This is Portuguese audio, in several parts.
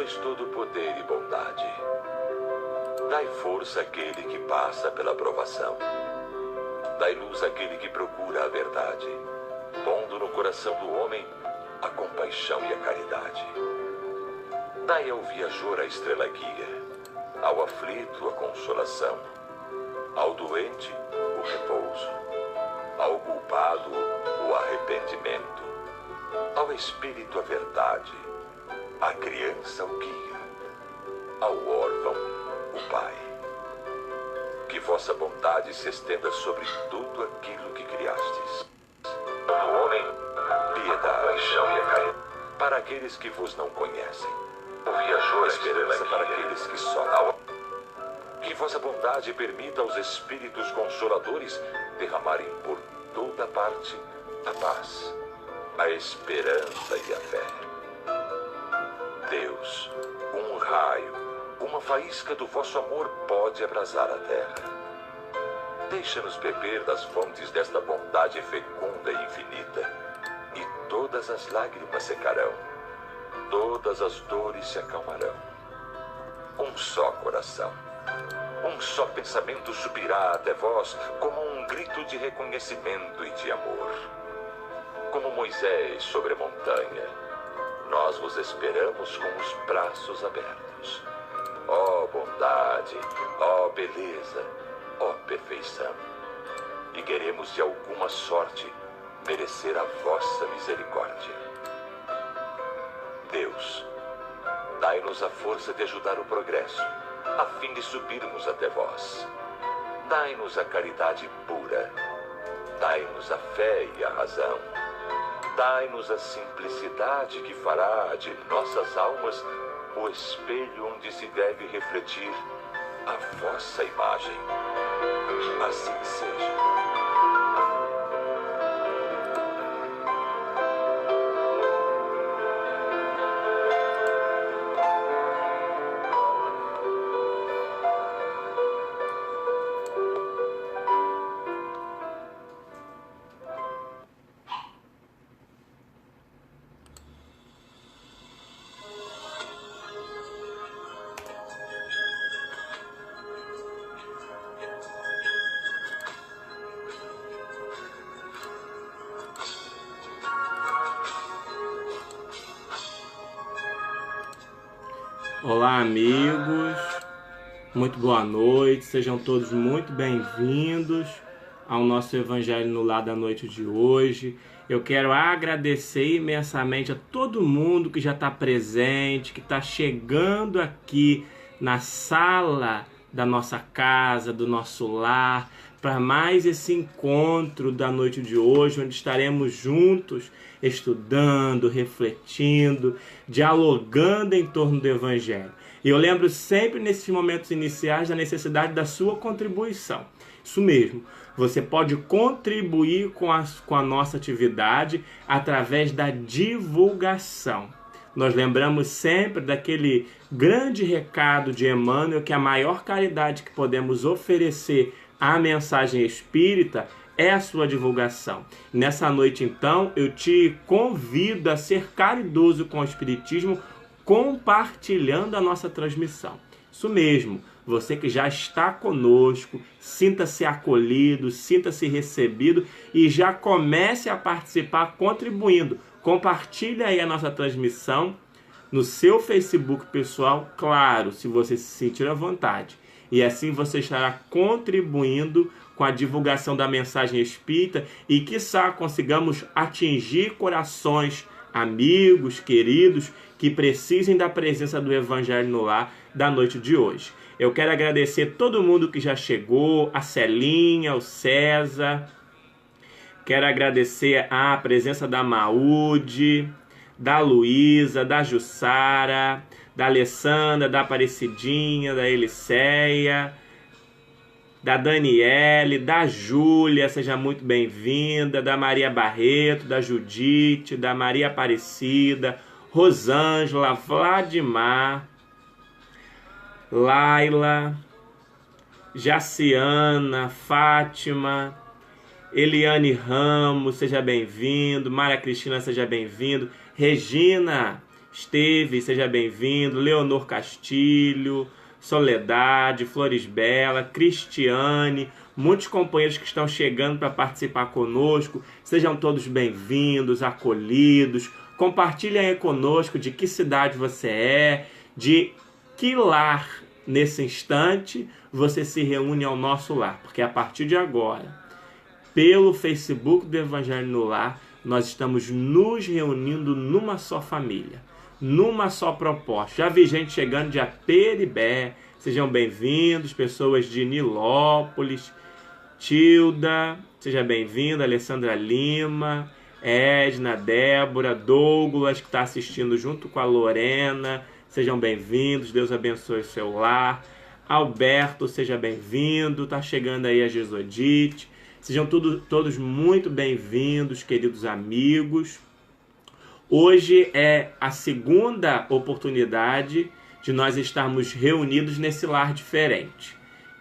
dais todo poder e bondade. Dai força àquele que passa pela provação. Dai luz àquele que procura a verdade, pondo no coração do homem a compaixão e a caridade. Dai ao viajor a estrela guia, ao aflito a consolação, ao doente o repouso, ao culpado o arrependimento, ao espírito a verdade, à criança o guia, ao órfão o pai. Que vossa bondade se estenda sobre tudo aquilo que criastes. No homem, piedade, paixão e a caridade para aqueles que vos não conhecem. O viajor, a esperança para aqueles que só. Que vossa bondade permita aos espíritos consoladores derramarem por toda parte a paz, a esperança e a fé. Deus, um raio, uma faísca do vosso amor pode abrasar a terra. Deixa-nos beber das fontes desta bondade fecunda e infinita, e todas as lágrimas secarão, todas as dores se acalmarão. Um só coração, um só pensamento subirá até vós como um grito de reconhecimento e de amor. Como Moisés sobre a montanha, nós vos esperamos com os braços abertos. Ó bondade, ó beleza, ó perfeição. E queremos de alguma sorte merecer a vossa misericórdia. Deus, dai-nos a força de ajudar o progresso, a fim de subirmos até vós. Dai-nos a caridade pura, dai-nos a fé e a razão. Dai-nos a simplicidade que fará de nossas almas o espelho onde se deve refletir a vossa imagem. Assim seja. Olá, amigos, muito boa noite, sejam todos muito bem-vindos ao nosso Evangelho no Lar da noite de hoje. Eu quero agradecer imensamente a todo mundo que já está presente, que está chegando aqui na sala da nossa casa, do nosso lar, para mais esse encontro da noite de hoje, onde estaremos juntos estudando, refletindo, dialogando em torno do Evangelho. E eu lembro sempre nesses momentos iniciais da necessidade da sua contribuição. Isso mesmo, você pode contribuir com a nossa atividade através da divulgação. Nós lembramos sempre daquele grande recado de Emmanuel que a maior caridade que podemos oferecer à mensagem espírita é a sua divulgação. Nessa noite, então, eu te convido a ser caridoso com o Espiritismo, compartilhando a nossa transmissão. Isso mesmo, você que já está conosco, sinta-se acolhido, sinta-se recebido e já comece a participar contribuindo. Compartilhe aí a nossa transmissão no seu Facebook pessoal, claro, se você se sentir à vontade. E assim você estará contribuindo com a divulgação da mensagem espírita e, quiçá, consigamos atingir corações, amigos, queridos, que precisem da presença do Evangelho no Lar da noite de hoje. Eu quero agradecer todo mundo que já chegou, a Celinha, o César. Quero agradecer a presença da Maúde, da Luísa, da Jussara, da Alessandra, da Aparecidinha, da Eliceia, da Daniele, da Júlia, seja muito bem-vinda, da Maria Barreto, da Judite, da Maria Aparecida, Rosângela, Vladimar, Laila, Jaciana, Fátima, Eliane Ramos, seja bem-vindo, Maria Cristina, seja bem-vindo, Regina, Esteve, seja bem-vindo. Leonor Castilho, Soledade, Flores Bela, Cristiane, muitos companheiros que estão chegando para participar conosco. Sejam todos bem-vindos, acolhidos. Compartilhem aí conosco de que cidade você é, de que lar nesse instante você se reúne ao nosso lar. Porque a partir de agora, pelo Facebook do Evangelho no Lar, nós estamos nos reunindo numa só família, numa só proposta. Já vi gente chegando de Aperibé, sejam bem-vindos, pessoas de Nilópolis, Tilda, seja bem-vinda, Alessandra Lima, Edna, Débora, Douglas, que está assistindo junto com a Lorena, sejam bem-vindos, Deus abençoe o seu lar. Alberto, seja bem-vindo, está chegando aí a Jesodite, sejam todos muito bem-vindos, queridos amigos. Hoje é a segunda oportunidade de nós estarmos reunidos nesse lar diferente,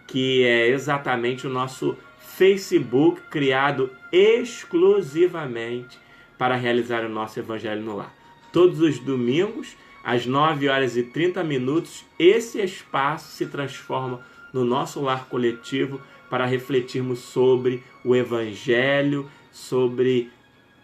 que é exatamente o nosso Facebook, criado exclusivamente para realizar o nosso Evangelho no Lar. Todos os domingos, às 9h30, esse espaço se transforma no nosso lar coletivo para refletirmos sobre o Evangelho, sobre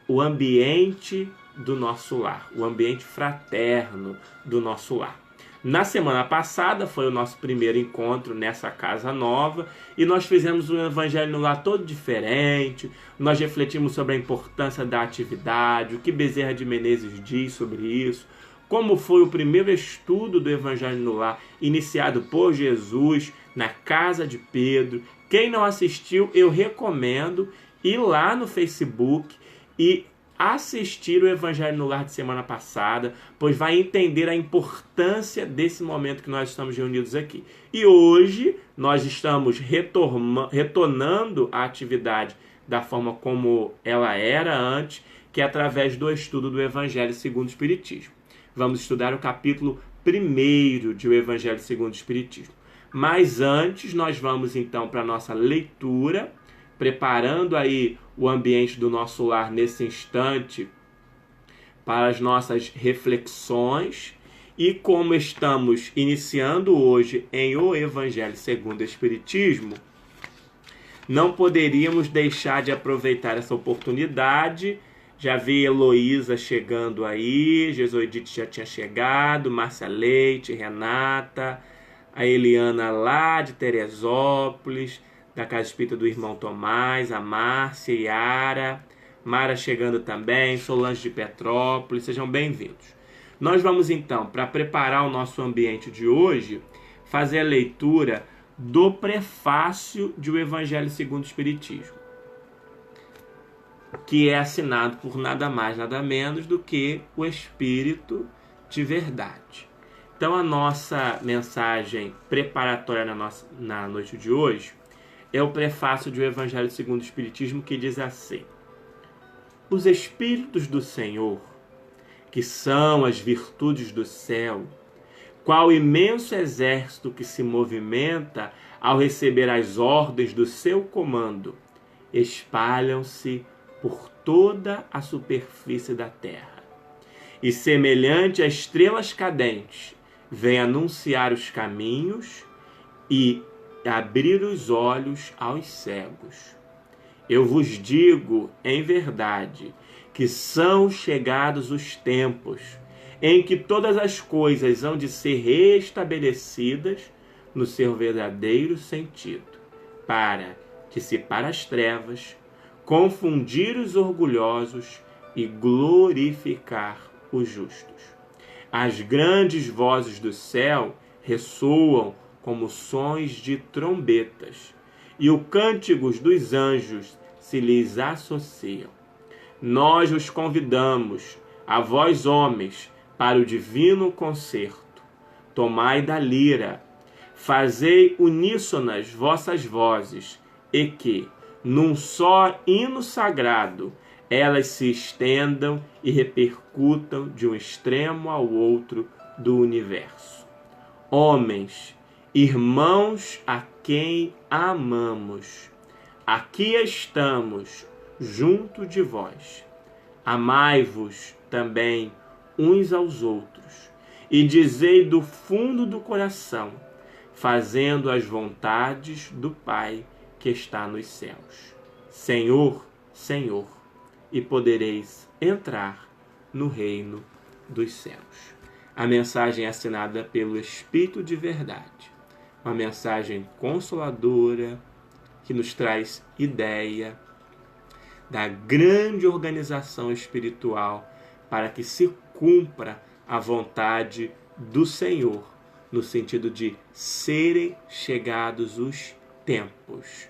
o ambiente do nosso lar, o ambiente fraterno do nosso lar. Na semana passada foi o nosso primeiro encontro nessa casa nova e nós fizemos um Evangelho no Lar todo diferente. Nós refletimos sobre a importância da atividade, o que Bezerra de Menezes diz sobre isso, como foi o primeiro estudo do Evangelho no Lar iniciado por Jesus na casa de Pedro. Quem não assistiu, eu recomendo ir lá no Facebook e assistir o Evangelho no Lar de semana passada, pois vai entender a importância desse momento que nós estamos reunidos aqui. E hoje nós estamos retornando à atividade da forma como ela era antes, que é através do estudo do Evangelho segundo o Espiritismo. Vamos estudar o capítulo 1º de O Evangelho segundo o Espiritismo. Mas antes nós vamos então para a nossa leitura, preparando aí o ambiente do nosso lar nesse instante para as nossas reflexões. E como estamos iniciando hoje em O Evangelho segundo o Espiritismo, não poderíamos deixar de aproveitar essa oportunidade. Já vi Heloísa chegando aí, Jesodite já tinha chegado, Márcia Leite, Renata, a Eliana lá de Teresópolis, da Casa Espírita do Irmão Tomás, a Márcia, Yara, Mara chegando também, Solange de Petrópolis, sejam bem-vindos. Nós vamos então, para preparar o nosso ambiente de hoje, fazer a leitura do prefácio de O Evangelho segundo o Espiritismo, que é assinado por nada mais, nada menos do que o Espírito de Verdade. Então a nossa mensagem preparatória na noite de hoje é o prefácio de O Evangelho segundo o Espiritismo, que diz assim: os Espíritos do Senhor, que são as virtudes do céu, qual imenso exército que se movimenta ao receber as ordens do seu comando, espalham-se por toda a superfície da terra. E semelhante a estrelas cadentes, vem anunciar os caminhos e abrir os olhos aos cegos. Eu vos digo, em verdade, que são chegados os tempos em que todas as coisas hão de ser restabelecidas no seu verdadeiro sentido, para dissipar as trevas, confundir os orgulhosos e glorificar os justos. As grandes vozes do céu ressoam como sons de trombetas, e os cânticos dos anjos se lhes associam. Nós os convidamos, a vós homens, para o divino concerto. Tomai da lira, fazei uníssonas vossas vozes, e que, num só hino sagrado, elas se estendam e repercutam de um extremo ao outro do universo. Homens, irmãos a quem amamos, aqui estamos, junto de vós. Amai-vos também uns aos outros, e dizei do fundo do coração, fazendo as vontades do Pai que está nos céus. Senhor, Senhor, e podereis entrar no reino dos céus. A mensagem é assinada pelo Espírito de Verdade. Uma mensagem consoladora que nos traz ideia da grande organização espiritual para que se cumpra a vontade do Senhor, no sentido de serem chegados os tempos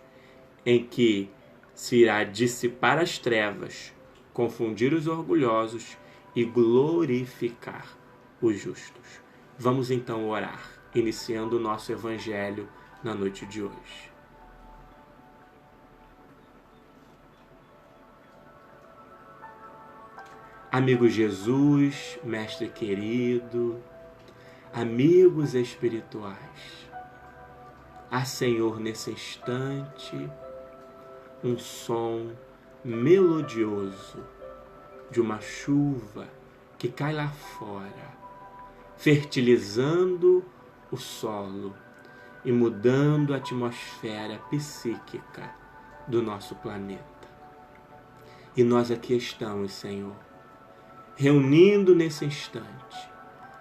em que se irá dissipar as trevas, confundir os orgulhosos e glorificar os justos. Vamos então orar, iniciando o nosso evangelho na noite de hoje. Amigo Jesus, mestre querido, amigos espirituais, há, Senhor, nesse instante, um som melodioso de uma chuva que cai lá fora, fertilizando o solo e mudando a atmosfera psíquica do nosso planeta. E nós aqui estamos, Senhor, reunindo nesse instante.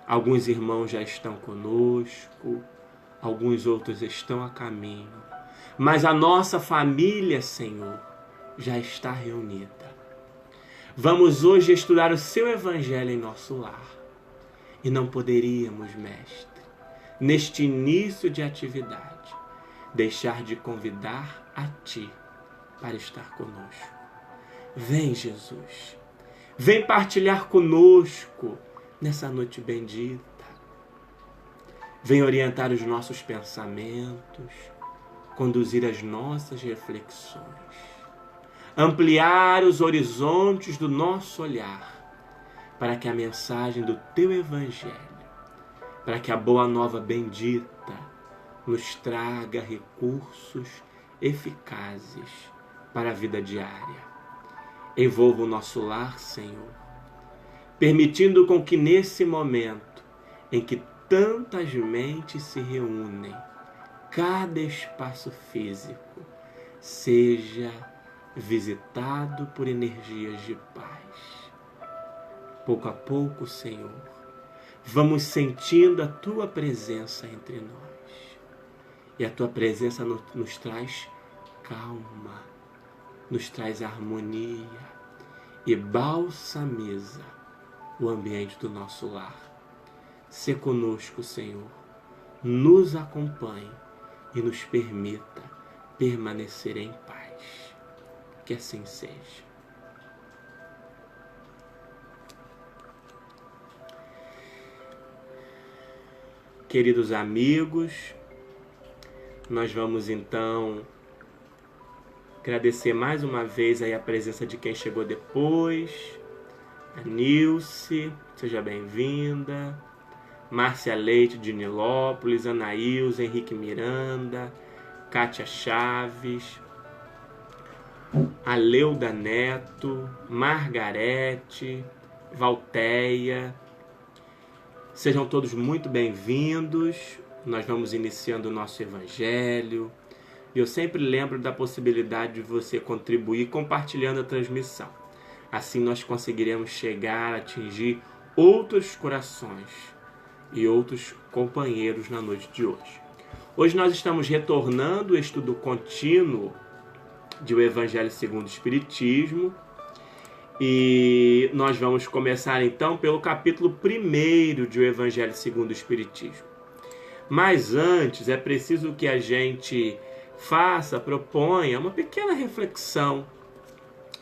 Alguns irmãos já estão conosco, alguns outros estão a caminho, mas a nossa família, Senhor, já está reunida. Vamos hoje estudar o seu evangelho em nosso lar. E não poderíamos, mestre, neste início de atividade, deixar de convidar a Ti para estar conosco. Vem, Jesus. Vem partilhar conosco nessa noite bendita. Vem orientar os nossos pensamentos, conduzir as nossas reflexões, ampliar os horizontes do nosso olhar, para que a mensagem do Teu Evangelho, para que a boa nova bendita nos traga recursos eficazes para a vida diária. Envolva o nosso lar, Senhor, permitindo com que nesse momento em que tantas mentes se reúnem, cada espaço físico seja visitado por energias de paz. Pouco a pouco, Senhor, vamos sentindo a Tua presença entre nós. E a Tua presença nos traz calma, nos traz harmonia e balsamiza o ambiente do nosso lar. Se conosco, Senhor, nos acompanhe e nos permita permanecer em paz. Que assim seja. Queridos amigos, nós vamos então agradecer mais uma vez aí a presença de quem chegou depois. A Nilce, seja bem-vinda. Márcia Leite de Nilópolis, Anaílza, Henrique Miranda, Kátia Chaves, Aleuda Neto, Margarete, Valteia. Sejam todos muito bem-vindos. Nós vamos iniciando o nosso evangelho. E eu sempre lembro da possibilidade de você contribuir compartilhando a transmissão. Assim nós conseguiremos chegar a atingir outros corações e outros companheiros na noite de hoje. Hoje nós estamos retornando o estudo contínuo de O Evangelho segundo o Espiritismo. E nós vamos começar então pelo capítulo 1 de O Evangelho segundo o Espiritismo. Mas antes é preciso que a gente proponha uma pequena reflexão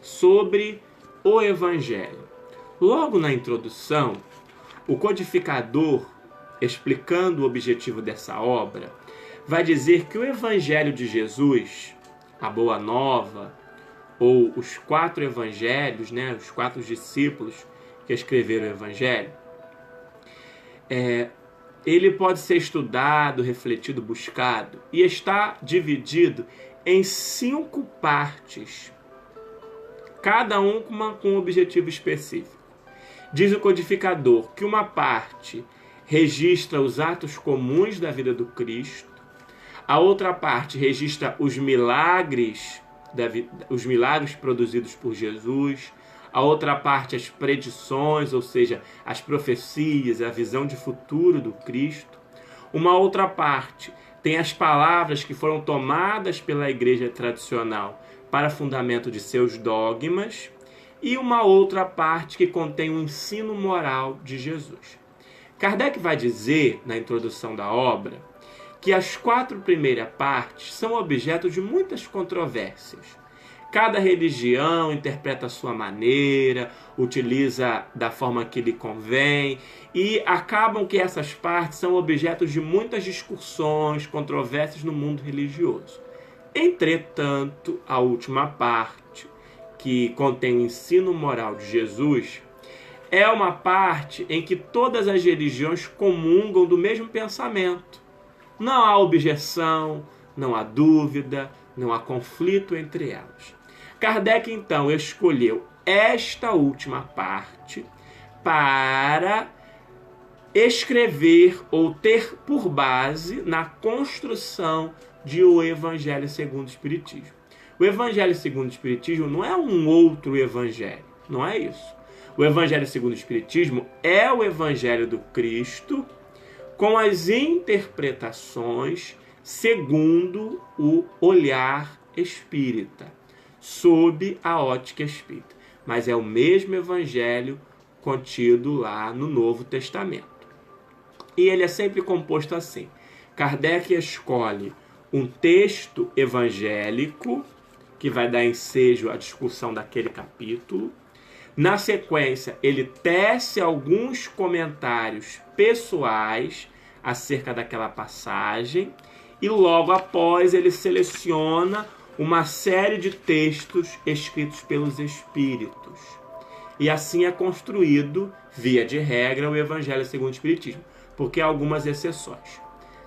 sobre o Evangelho. Logo na introdução, o codificador, explicando o objetivo dessa obra, vai dizer que o Evangelho de Jesus, a Boa Nova, ou os 4 evangelhos, os 4 discípulos que escreveram o Evangelho, ele pode ser estudado, refletido, buscado, e está dividido em 5 partes, cada um com um objetivo específico. Diz o codificador que uma parte registra os atos comuns da vida do Cristo. A outra parte registra os milagres produzidos por Jesus. A outra parte, as predições, ou seja, as profecias, a visão de futuro do Cristo. Uma outra parte tem as palavras que foram tomadas pela igreja tradicional para fundamento de seus dogmas. E uma outra parte que contém o ensino moral de Jesus. Kardec vai dizer, na introdução da obra, que as 4 primeiras partes são objeto de muitas controvérsias. Cada religião interpreta a sua maneira, utiliza da forma que lhe convém, e acabam que essas partes são objeto de muitas discussões, controvérsias no mundo religioso. Entretanto, a última parte, que contém o ensino moral de Jesus, é uma parte em que todas as religiões comungam do mesmo pensamento. Não há objeção, não há dúvida, não há conflito entre elas. Kardec, então, escolheu esta última parte para escrever ou ter por base na construção de O Evangelho segundo o Espiritismo. O Evangelho segundo o Espiritismo não é um outro evangelho, não é isso. O Evangelho segundo o Espiritismo é o Evangelho do Cristo com as interpretações segundo o olhar espírita, sob a ótica espírita. Mas é o mesmo Evangelho contido lá no Novo Testamento. E ele é sempre composto assim. Kardec escolhe um texto evangélico que vai dar ensejo à discussão daquele capítulo. Na sequência, ele tece alguns comentários pessoais acerca daquela passagem e logo após ele seleciona uma série de textos escritos pelos Espíritos. E assim é construído, via de regra, o Evangelho segundo o Espiritismo, porque há algumas exceções.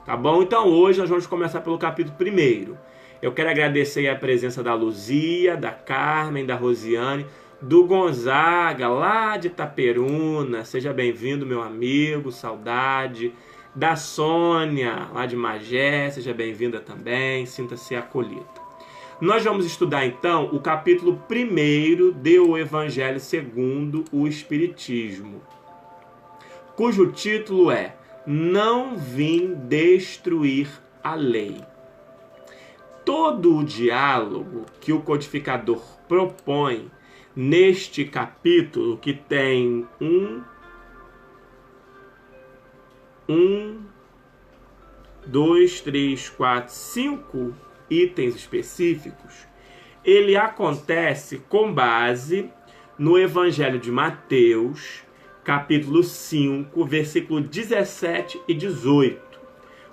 Tá bom? Então hoje nós vamos começar pelo capítulo 1. Eu quero agradecer a presença da Luzia, da Carmen, da Rosiane, do Gonzaga, lá de Itaperuna. Seja bem-vindo, meu amigo, saudade. Da Sônia, lá de Magé, seja bem-vinda também, sinta-se acolhida. Nós vamos estudar, então, o capítulo 1 de O Evangelho segundo o Espiritismo, cujo título é Não Vim Destruir a Lei. Todo o diálogo que o codificador propõe neste capítulo, que tem 5 itens específicos, ele acontece com base no Evangelho de Mateus, capítulo 5, versículo 17 e 18,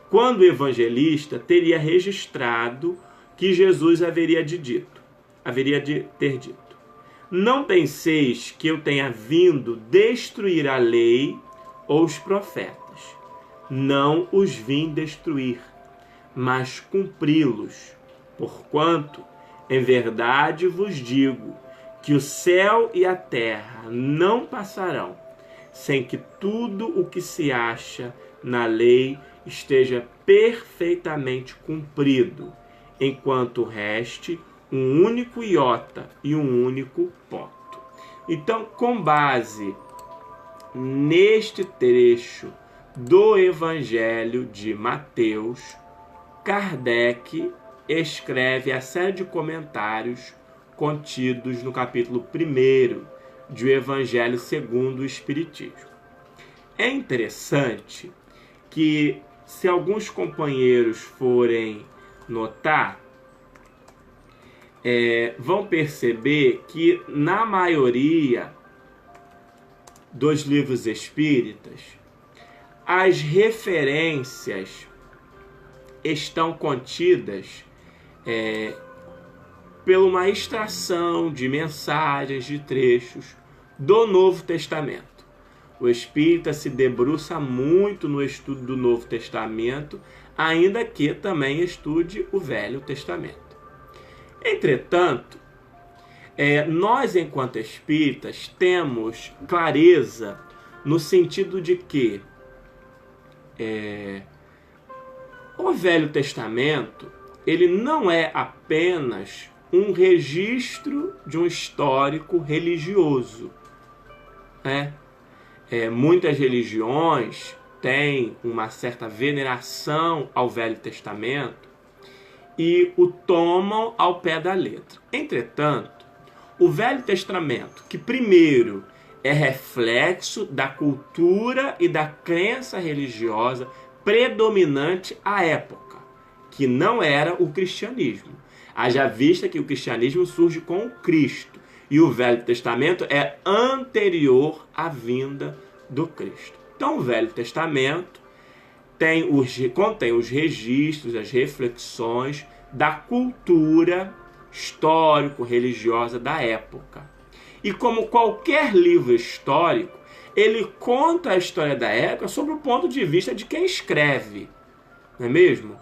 quando o evangelista teria registrado que Jesus haveria de ter dito: Não penseis que eu tenha vindo destruir a lei ou os profetas. Não os vim destruir, mas cumpri-los. Porquanto, em verdade vos digo, que o céu e a terra não passarão, sem que tudo o que se acha na lei esteja perfeitamente cumprido, enquanto reste um único iota e um único ponto. Então, com base neste trecho do Evangelho de Mateus, Kardec escreve a série de comentários contidos no capítulo 1 de O Evangelho segundo o Espiritismo. É interessante que, se alguns companheiros forem notar, vão perceber que na maioria dos livros espíritas, as referências estão contidas por uma extração de mensagens, de trechos do Novo Testamento. O espírita se debruça muito no estudo do Novo Testamento, ainda que também estude o Velho Testamento. Entretanto, nós, enquanto espíritas, temos clareza no sentido de que o Velho Testamento, ele não é apenas um registro de um histórico religioso. Muitas religiões têm uma certa veneração ao Velho Testamento e o tomam ao pé da letra. Entretanto, o Velho Testamento, que primeiro é reflexo da cultura e da crença religiosa predominante à época, que não era o cristianismo. Haja vista que o cristianismo surge com o Cristo e o Velho Testamento é anterior à vinda do Cristo. Então o Velho Testamento contém os registros, as reflexões da cultura histórico-religiosa da época. E como qualquer livro histórico, ele conta a história da época sob o ponto de vista de quem escreve, não é mesmo?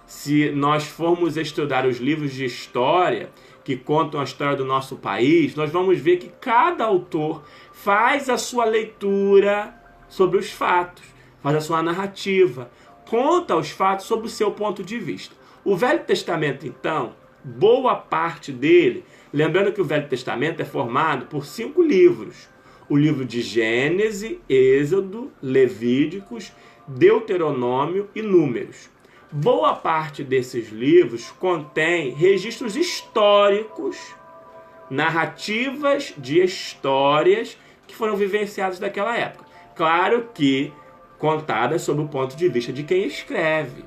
Se nós formos estudar os livros de história que contam a história do nosso país, nós vamos ver que cada autor faz a sua leitura sobre os fatos, faz a sua narrativa, conta os fatos sob o seu ponto de vista. O Velho Testamento, então, boa parte dele, lembrando que o Velho Testamento é formado por 5 livros. O livro de Gênesis, Êxodo, Levíticos, Deuteronômio e Números. Boa parte desses livros contém registros históricos, narrativas de histórias que foram vivenciadas naquela época. Claro que contadas sob o ponto de vista de quem escreve.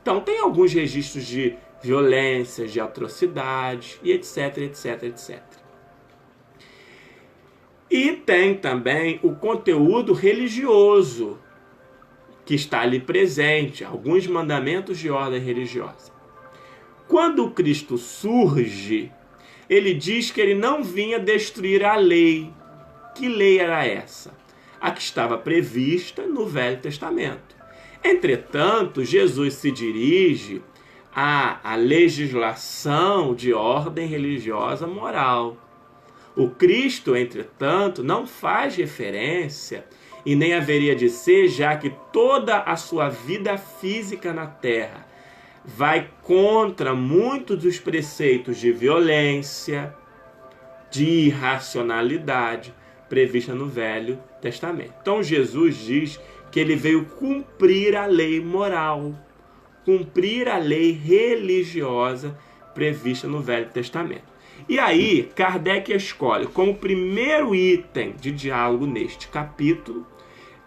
Então tem alguns registros de violências, de atrocidades, e etc, etc, etc. E tem também o conteúdo religioso que está ali presente, alguns mandamentos de ordem religiosa. Quando o Cristo surge, ele diz que ele não vinha destruir a lei. Que lei era essa? A que estava prevista no Velho Testamento. Entretanto, Jesus se dirige à legislação de ordem religiosa moral. O Cristo, entretanto, não faz referência, e nem haveria de ser, já que toda a sua vida física na terra vai contra muitos dos preceitos de violência, de irracionalidade prevista no Velho Testamento. Então Jesus diz que ele veio cumprir a lei moral, cumprir a lei religiosa prevista no Velho Testamento. E aí, Kardec escolhe como primeiro item de diálogo neste capítulo,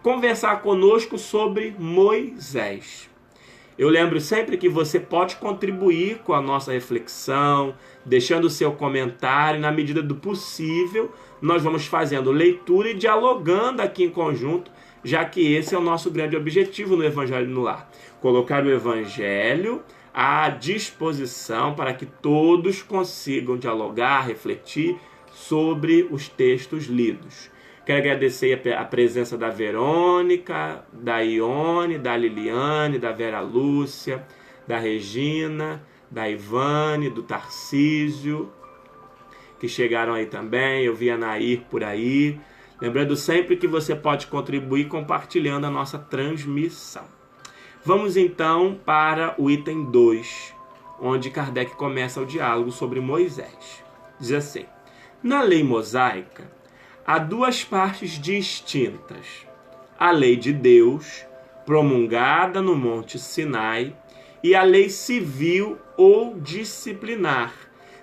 conversar conosco sobre Moisés. Eu lembro sempre que você pode contribuir com a nossa reflexão, deixando o seu comentário, na medida do possível, nós vamos fazendo leitura e dialogando aqui em conjunto, já que esse é o nosso grande objetivo no Evangelho no Lar. Colocar o Evangelho à disposição para que todos consigam dialogar, refletir sobre os textos lidos. Quero agradecer a presença da Verônica, da Ione, da Liliane, da Vera Lúcia, da Regina, da Ivane, do Tarcísio, que chegaram aí também. Eu vi a Nair por aí. Lembrando sempre que você pode contribuir compartilhando a nossa transmissão. Vamos então para o item 2, onde Kardec começa o diálogo sobre Moisés. Diz assim: na lei mosaica, há 2 partes distintas: a lei de Deus, promulgada no Monte Sinai, e a lei civil ou disciplinar,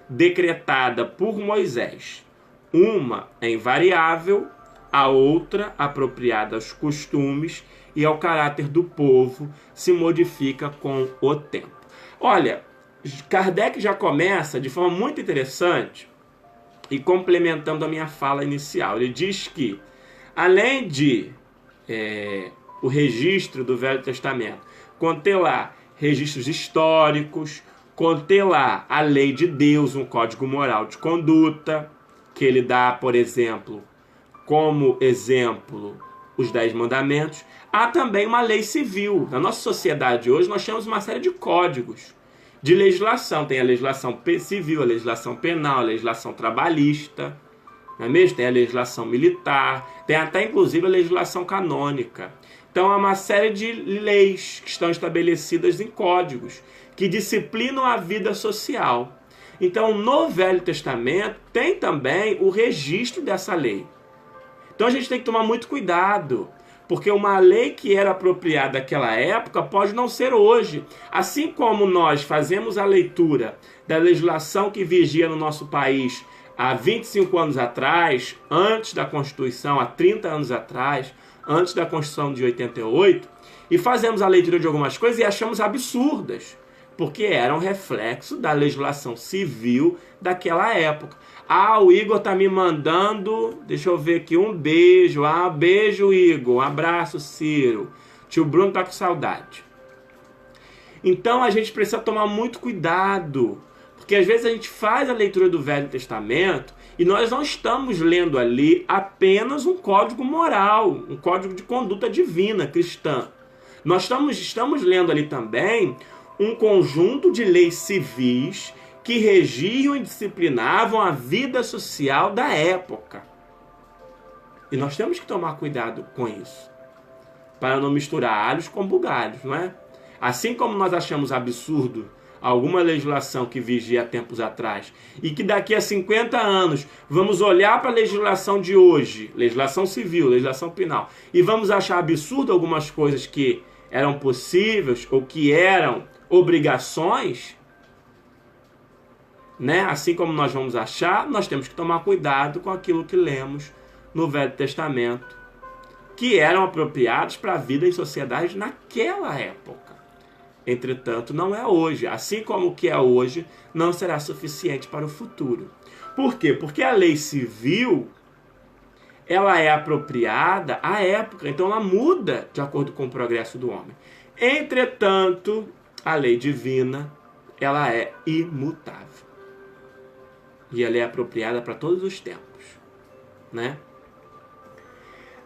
decretada por Moisés. Uma é invariável, a outra, apropriada aos costumes e ao caráter do povo, se modifica com o tempo. Olha, Kardec já começa de forma muito interessante e complementando a minha fala inicial. Ele diz que, além de o registro do Velho Testamento conter lá registros históricos, conter lá a lei de Deus, um código moral de conduta, que ele dá, por exemplo, como exemplo, os 10 mandamentos, há também uma lei civil. Na nossa sociedade hoje nós temos uma série de códigos de legislação. Tem a legislação civil, a legislação penal, a legislação trabalhista, não é mesmo? Tem a legislação militar, tem até inclusive a legislação canônica. Então há uma série de leis que estão estabelecidas em códigos que disciplinam a vida social. Então no Velho Testamento tem também o registro dessa lei. Então a gente tem que tomar muito cuidado, porque uma lei que era apropriada naquela época pode não ser hoje. Assim como nós fazemos a leitura da legislação que vigia no nosso país há 25 anos atrás, antes da Constituição, há 30 anos atrás, antes da Constituição de 88, e fazemos a leitura de algumas coisas e achamos absurdas, porque eram reflexo da legislação civil daquela época. Ah, o Igor tá me mandando, deixa eu ver aqui, um beijo. Ah, beijo, Igor. Um abraço, Ciro. Tio Bruno tá com saudade. Então a gente precisa tomar muito cuidado, porque às vezes a gente faz a leitura do Velho Testamento e nós não estamos lendo ali apenas um código moral, um código de conduta divina cristã. Nós estamos lendo ali também um conjunto de leis civis que regiam e disciplinavam a vida social da época. E nós temos que tomar cuidado com isso, para não misturar alhos com bugalhos, não é? Assim como nós achamos absurdo alguma legislação que vigia há tempos atrás e que daqui a 50 anos vamos olhar para a legislação de hoje, legislação civil, legislação penal, e vamos achar absurdo algumas coisas que eram possíveis ou que eram obrigações, né? Assim como nós vamos achar, nós temos que tomar cuidado com aquilo que lemos no Velho Testamento, que eram apropriados para a vida em sociedade naquela época. Entretanto, não é hoje. Assim como o que é hoje não será suficiente para o futuro. Por quê? Porque a lei civil, ela é apropriada à época, então ela muda de acordo com o progresso do homem. Entretanto, a lei divina, ela é imutável. E ela é apropriada para todos os tempos, né?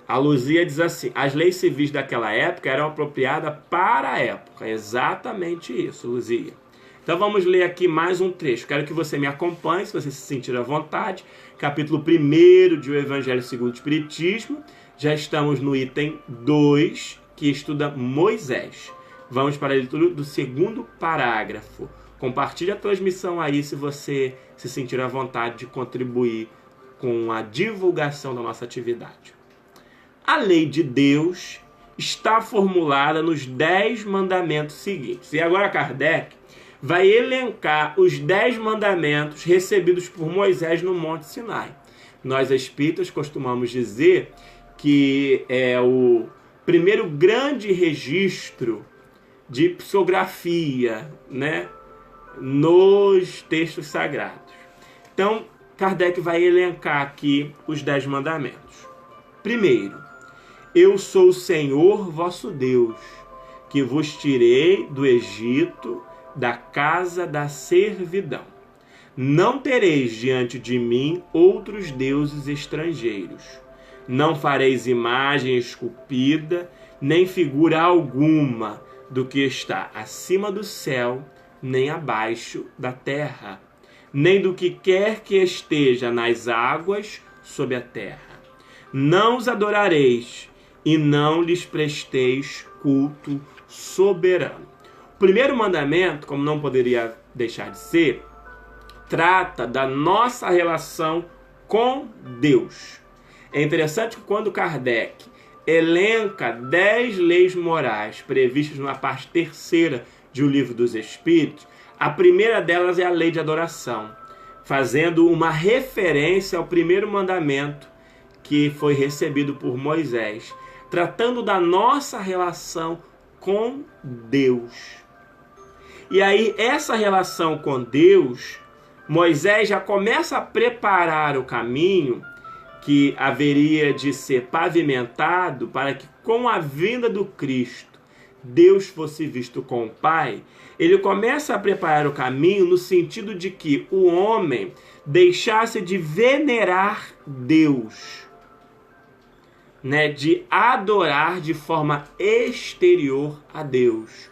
A Luzia diz assim: as leis civis daquela época eram apropriadas para a época. Exatamente isso, Luzia. Então vamos ler aqui mais um trecho. Quero que você me acompanhe, se você se sentir à vontade. Capítulo 1 de O Evangelho segundo o Espiritismo. Já estamos no item 2, que estuda Moisés. Vamos para a leitura do segundo parágrafo. Compartilhe a transmissão aí se você se sentir à vontade de contribuir com a divulgação da nossa atividade. A lei de Deus está formulada nos 10 mandamentos seguintes. E agora Kardec vai elencar os 10 mandamentos recebidos por Moisés no Monte Sinai. Nós espíritas costumamos dizer que é o primeiro grande registro de psicografia, né, nos textos sagrados. Então, Kardec vai elencar aqui os 10 mandamentos. Primeiro: eu sou o Senhor vosso Deus, que vos tirei do Egito, da casa da servidão. Não tereis diante de mim outros deuses estrangeiros. Não fareis imagem esculpida, nem figura alguma do que está acima do céu, nem abaixo da terra, nem do que quer que esteja nas águas sob a terra. Não os adorareis, e não lhes presteis culto soberano. O primeiro mandamento, como não poderia deixar de ser, trata da nossa relação com Deus. É interessante que quando Kardec elenca 10 leis morais previstas na parte 3ª de O Livro dos Espíritos, a primeira delas é a lei de adoração, fazendo uma referência ao primeiro mandamento que foi recebido por Moisés, tratando da nossa relação com Deus. E aí, essa relação com Deus, Moisés já começa a preparar o caminho que haveria de ser pavimentado para que, com a vinda do Cristo, Deus fosse visto com o Pai. Ele começa a preparar o caminho no sentido de que o homem deixasse de venerar Deus, né, de adorar de forma exterior a Deus,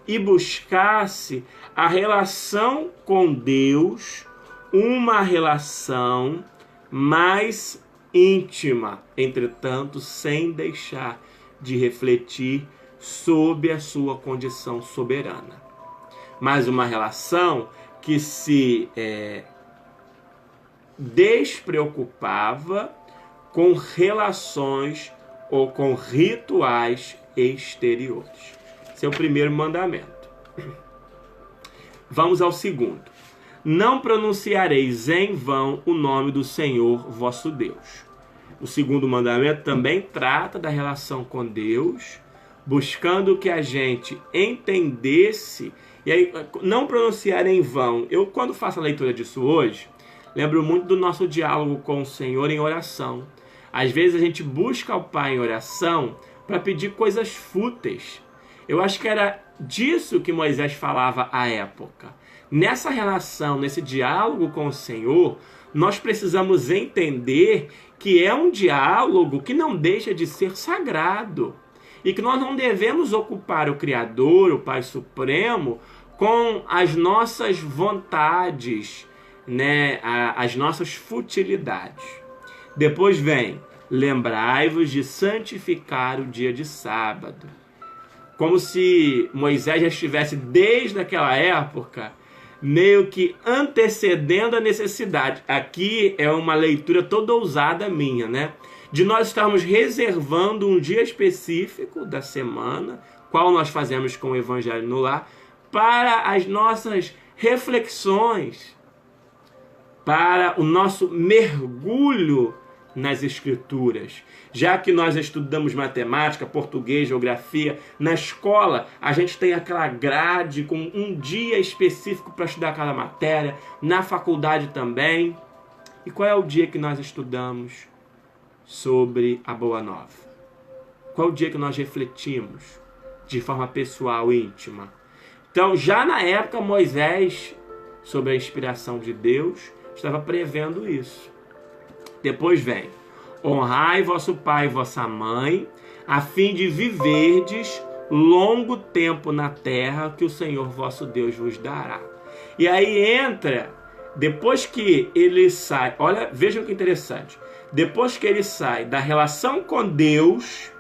e buscasse a relação com Deus, uma relação mais íntima, entretanto, sem deixar de refletir sobre a sua condição soberana. Mas uma relação que se despreocupava com relações ou com rituais exteriores. Esse é o primeiro mandamento. Vamos ao segundo. Não pronunciareis em vão o nome do Senhor vosso Deus. O segundo mandamento também trata da relação com Deus, buscando que a gente entendesse. E aí, não pronunciar em vão. Eu, quando faço a leitura disso hoje, lembro muito do nosso diálogo com o Senhor em oração. Às vezes a gente busca o Pai em oração para pedir coisas fúteis. Eu acho que era disso que Moisés falava à época. Nessa relação, nesse diálogo com o Senhor, nós precisamos entender que é um diálogo que não deixa de ser sagrado. E que nós não devemos ocupar o Criador, o Pai Supremo, com as nossas vontades, né, as nossas futilidades. Depois vem, lembrai-vos de santificar o dia de sábado. Como se Moisés já estivesse desde aquela época meio que antecedendo a necessidade. Aqui é uma leitura toda ousada minha, né? De nós estarmos reservando um dia específico da semana, qual nós fazemos com o Evangelho no Lar, para as nossas reflexões, para o nosso mergulho nas Escrituras. Já que nós estudamos matemática, português, geografia, na escola a gente tem aquela grade com um dia específico para estudar cada matéria, na faculdade também. E qual é o dia que nós estudamos sobre a Boa Nova? Qual é o dia que nós refletimos de forma pessoal, íntima? Então, já na época, Moisés, sob a inspiração de Deus, estava prevendo isso. Depois vem, honrai vosso pai e vossa mãe, a fim de viverdes longo tempo na terra que o Senhor vosso Deus vos dará. E aí entra, depois que ele sai, olha, vejam que interessante, depois que ele sai da relação com Deus,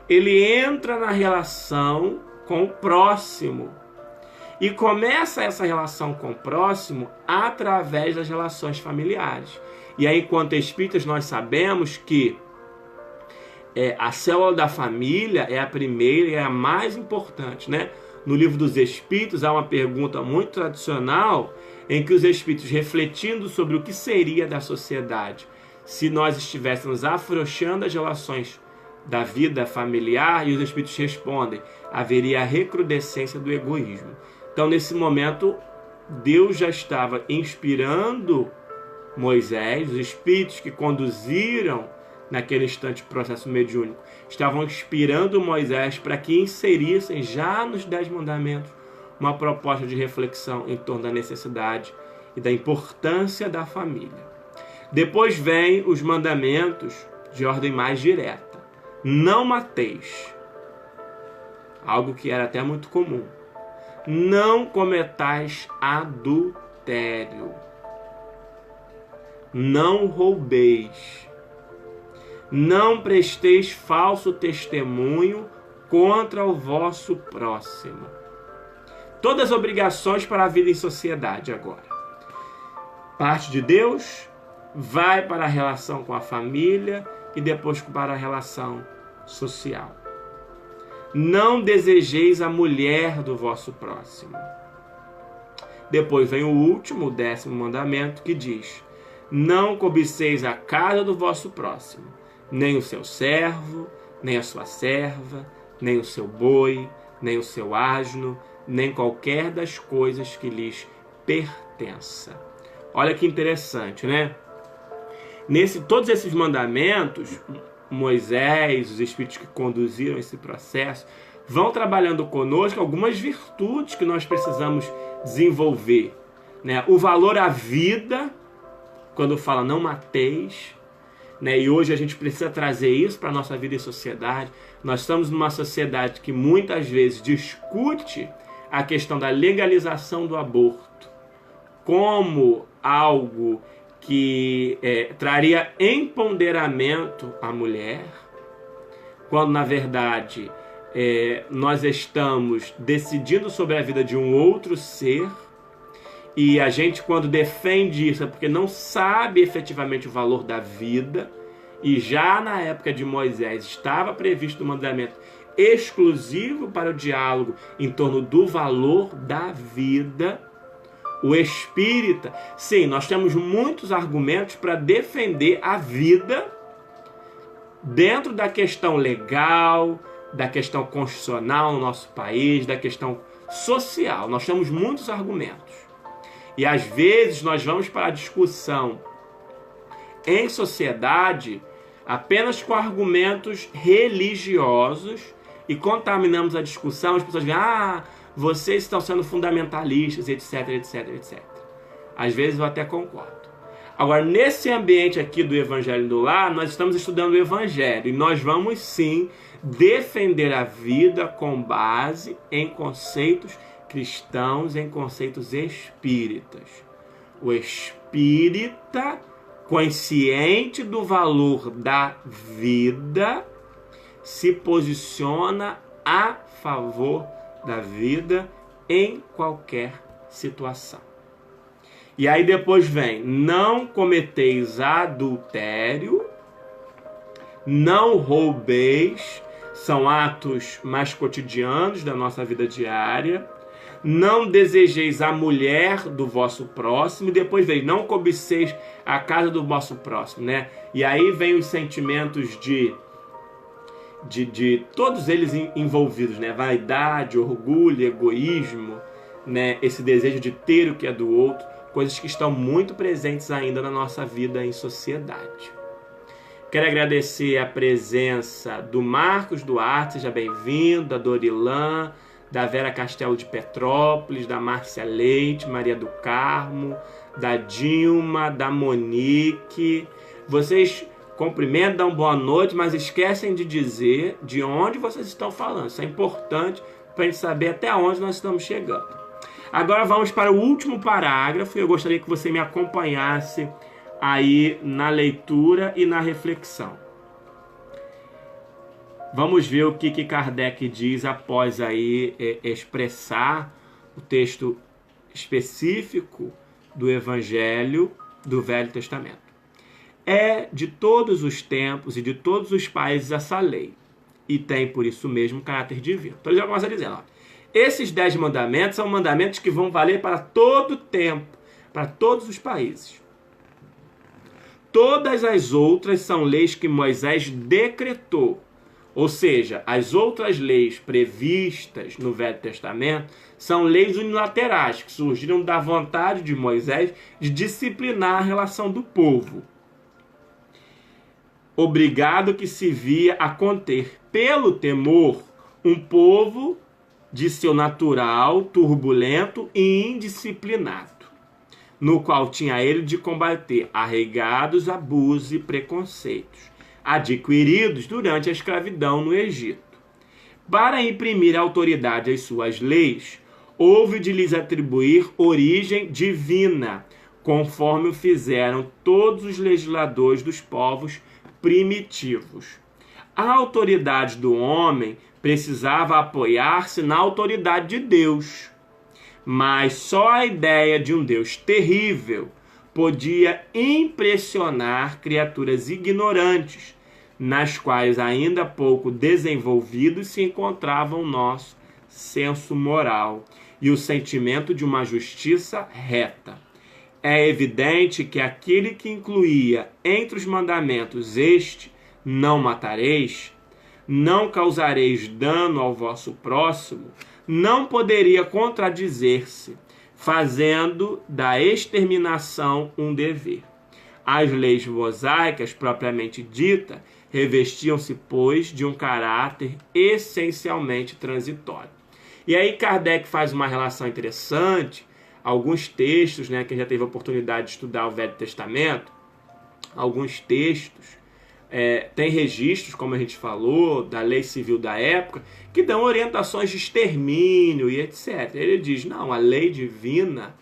ele entra na relação com o próximo. E começa essa relação com o próximo através das relações familiares. E aí, enquanto espíritas, nós sabemos que a célula da família é a primeira e é a mais importante, né? No Livro dos Espíritos há uma pergunta muito tradicional em que os espíritos, refletindo sobre o que seria da sociedade se nós estivéssemos afrouxando as relações da vida familiar, e os espíritos respondem, haveria a recrudescência do egoísmo. Então, nesse momento, Deus já estava inspirando Moisés, os espíritos que conduziram naquele instante o processo mediúnico, estavam inspirando Moisés para que inserissem já nos 10 mandamentos uma proposta de reflexão em torno da necessidade e da importância da família. Depois vem os mandamentos de ordem mais direta. Não mateis, algo que era até muito comum. Não cometais adultério. Não roubeis. Não presteis falso testemunho contra o vosso próximo. Todas as obrigações para a vida em sociedade agora. Parte de Deus, vai para a relação com a família e depois para a relação social. Não desejeis a mulher do vosso próximo. Depois vem o último, o 10º mandamento, que diz: não cobiceis a casa do vosso próximo, nem o seu servo, nem a sua serva, nem o seu boi, nem o seu asno, nem qualquer das coisas que lhes pertença. Olha que interessante, né? Todos esses mandamentos, Moisés, os espíritos que conduziram esse processo, vão trabalhando conosco algumas virtudes que nós precisamos desenvolver, né? O valor à vida, quando fala não mateis, né? E hoje a gente precisa trazer isso para a nossa vida em sociedade. Nós estamos numa sociedade que muitas vezes discute a questão da legalização do aborto como algo que traria empoderamento à mulher, quando na verdade nós estamos decidindo sobre a vida de um outro ser, e a gente, quando defende isso, é porque não sabe efetivamente o valor da vida. E já na época de Moisés estava previsto o mandamento exclusivo para o diálogo em torno do valor da vida. O espírita, sim, nós temos muitos argumentos para defender a vida dentro da questão legal, da questão constitucional no nosso país, da questão social. Nós temos muitos argumentos. E às vezes nós vamos para a discussão em sociedade apenas com argumentos religiosos e contaminamos a discussão. As pessoas dizem, vocês estão sendo fundamentalistas, etc, etc, etc. Às vezes eu até concordo. Agora, nesse ambiente aqui do Evangelho do Lar, nós estamos estudando o Evangelho e nós vamos sim defender a vida com base em conceitos cristãos, em conceitos espíritas. O espírita, consciente do valor da vida, se posiciona a favor da vida em qualquer situação. E aí depois vem, não cometeis adultério, não roubeis, são atos mais cotidianos da nossa vida diária, não desejeis a mulher do vosso próximo, e depois vem, não cobiceis a casa do vosso próximo, né? E aí vem os sentimentos de todos eles envolvidos, né? Vaidade, orgulho, egoísmo, né? Esse desejo de ter o que é do outro, coisas que estão muito presentes ainda na nossa vida em sociedade. Quero agradecer a presença do Marcos Duarte, seja bem-vindo, da Dorilã, da Vera Castelo de Petrópolis, da Márcia Leite, Maria do Carmo, da Dilma, da Monique. Vocês cumprimentam, dão boa noite, mas esquecem de dizer de onde vocês estão falando. Isso é importante para a gente saber até onde nós estamos chegando. Agora vamos para o último parágrafo e eu gostaria que você me acompanhasse aí na leitura e na reflexão. Vamos ver o que Kardec diz após aí expressar o texto específico do Evangelho do Velho Testamento. É de todos os tempos e de todos os países essa lei, e tem por isso mesmo caráter divino. Então ele já começa dizendo, esses 10 mandamentos são mandamentos que vão valer para todo o tempo, para todos os países. Todas as outras são leis que Moisés decretou. Ou seja, as outras leis previstas no Velho Testamento são leis unilaterais, que surgiram da vontade de Moisés de disciplinar a relação do povo. Obrigado que se via a conter, pelo temor, um povo de seu natural, turbulento e indisciplinado, no qual tinha ele de combater arraigados abusos e preconceitos, adquiridos durante a escravidão no Egito. Para imprimir autoridade às suas leis, houve de lhes atribuir origem divina, conforme o fizeram todos os legisladores dos povos primitivos. A autoridade do homem precisava apoiar-se na autoridade de Deus, mas só a ideia de um Deus terrível podia impressionar criaturas ignorantes, nas quais ainda pouco desenvolvidos se encontravam o nosso senso moral e o sentimento de uma justiça reta. É evidente que aquele que incluía entre os mandamentos este, não matareis, não causareis dano ao vosso próximo, não poderia contradizer-se, fazendo da exterminação um dever. As leis mosaicas, propriamente dita, revestiam-se, pois, de um caráter essencialmente transitório. E aí Kardec faz uma relação interessante, alguns textos, né, que já teve a oportunidade de estudar o Velho Testamento, alguns textos, tem registros, como a gente falou, da lei civil da época, que dão orientações de extermínio e etc. Ele diz, não, a lei divina,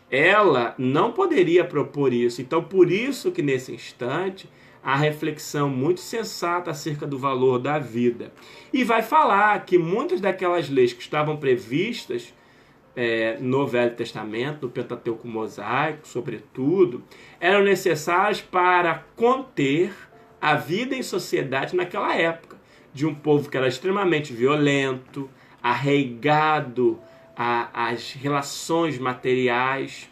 ela não poderia propor isso. Então, por isso que nesse instante, a reflexão muito sensata acerca do valor da vida. E vai falar que muitas daquelas leis que estavam previstas no Velho Testamento, no Pentateuco Mosaico, sobretudo, eram necessárias para conter a vida em sociedade naquela época, de um povo que era extremamente violento, arraigado às relações materiais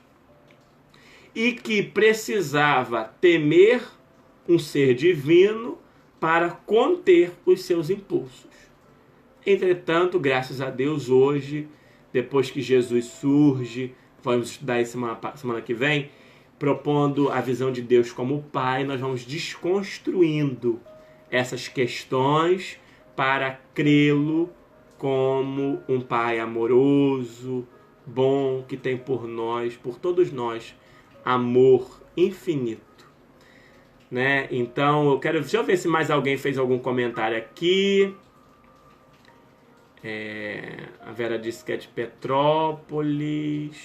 e que precisava temer um ser divino para conter os seus impulsos. Entretanto, graças a Deus, hoje, depois que Jesus surge, vamos estudar isso semana que vem, propondo a visão de Deus como Pai, nós vamos desconstruindo essas questões para crê-lo como um Pai amoroso, bom, que tem por nós, por todos nós, amor infinito. Né? Então, deixa eu ver se mais alguém fez algum comentário aqui. A Vera disse que é de Petrópolis.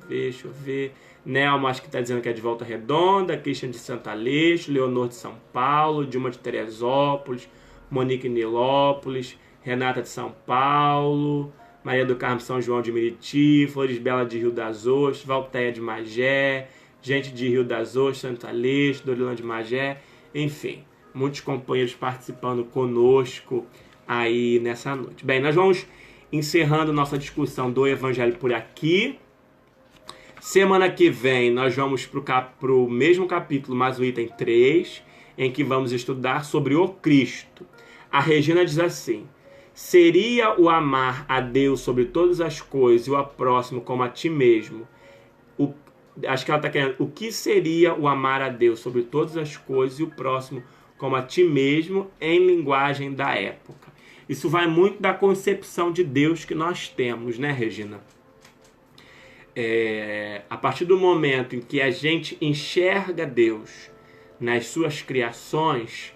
Deixa eu ver. Nelma, acho que está dizendo que é de Volta Redonda. Christian de Santa Aleixo. Leonor de São Paulo. Dilma de Teresópolis. Monique Nilópolis. Renata de São Paulo. Maria do Carmo São João de Meriti. Flores Bela de Rio das Ostras. Valteia de Magé. Gente de Rio das Ostras, Santa Aleixo, Dorilândia de Magé. Enfim, muitos companheiros participando conosco aí nessa noite. Bem, nós vamos encerrando nossa discussão do Evangelho por aqui. Semana que vem nós vamos para o mesmo capítulo, mas o item 3, em que vamos estudar sobre o Cristo. A Regina diz assim: seria o amar a Deus sobre todas as coisas e o próximo como a ti mesmo. Acho que ela está querendo, o que seria o amar a Deus sobre todas as coisas e o próximo como a ti mesmo, em linguagem da época. Isso vai muito da concepção de Deus que nós temos, né, Regina? A partir do momento em que a gente enxerga Deus nas suas criações,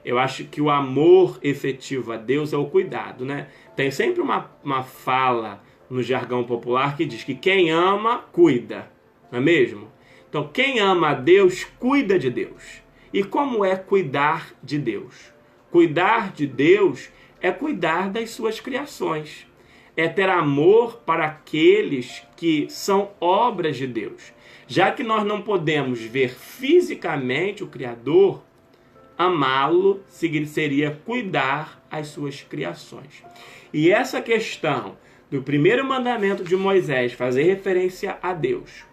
eu acho que o amor efetivo a Deus é o cuidado, né? Tem sempre uma fala no jargão popular que diz que quem ama, cuida. Não é mesmo? Então, quem ama a Deus, cuida de Deus. E como é cuidar de Deus? Cuidar de Deus é cuidar das suas criações. É ter amor para aqueles que são obras de Deus. Já que nós não podemos ver fisicamente o Criador, amá-lo seria cuidar as suas criações. E essa questão do primeiro mandamento de Moisés, fazer referência a Deus,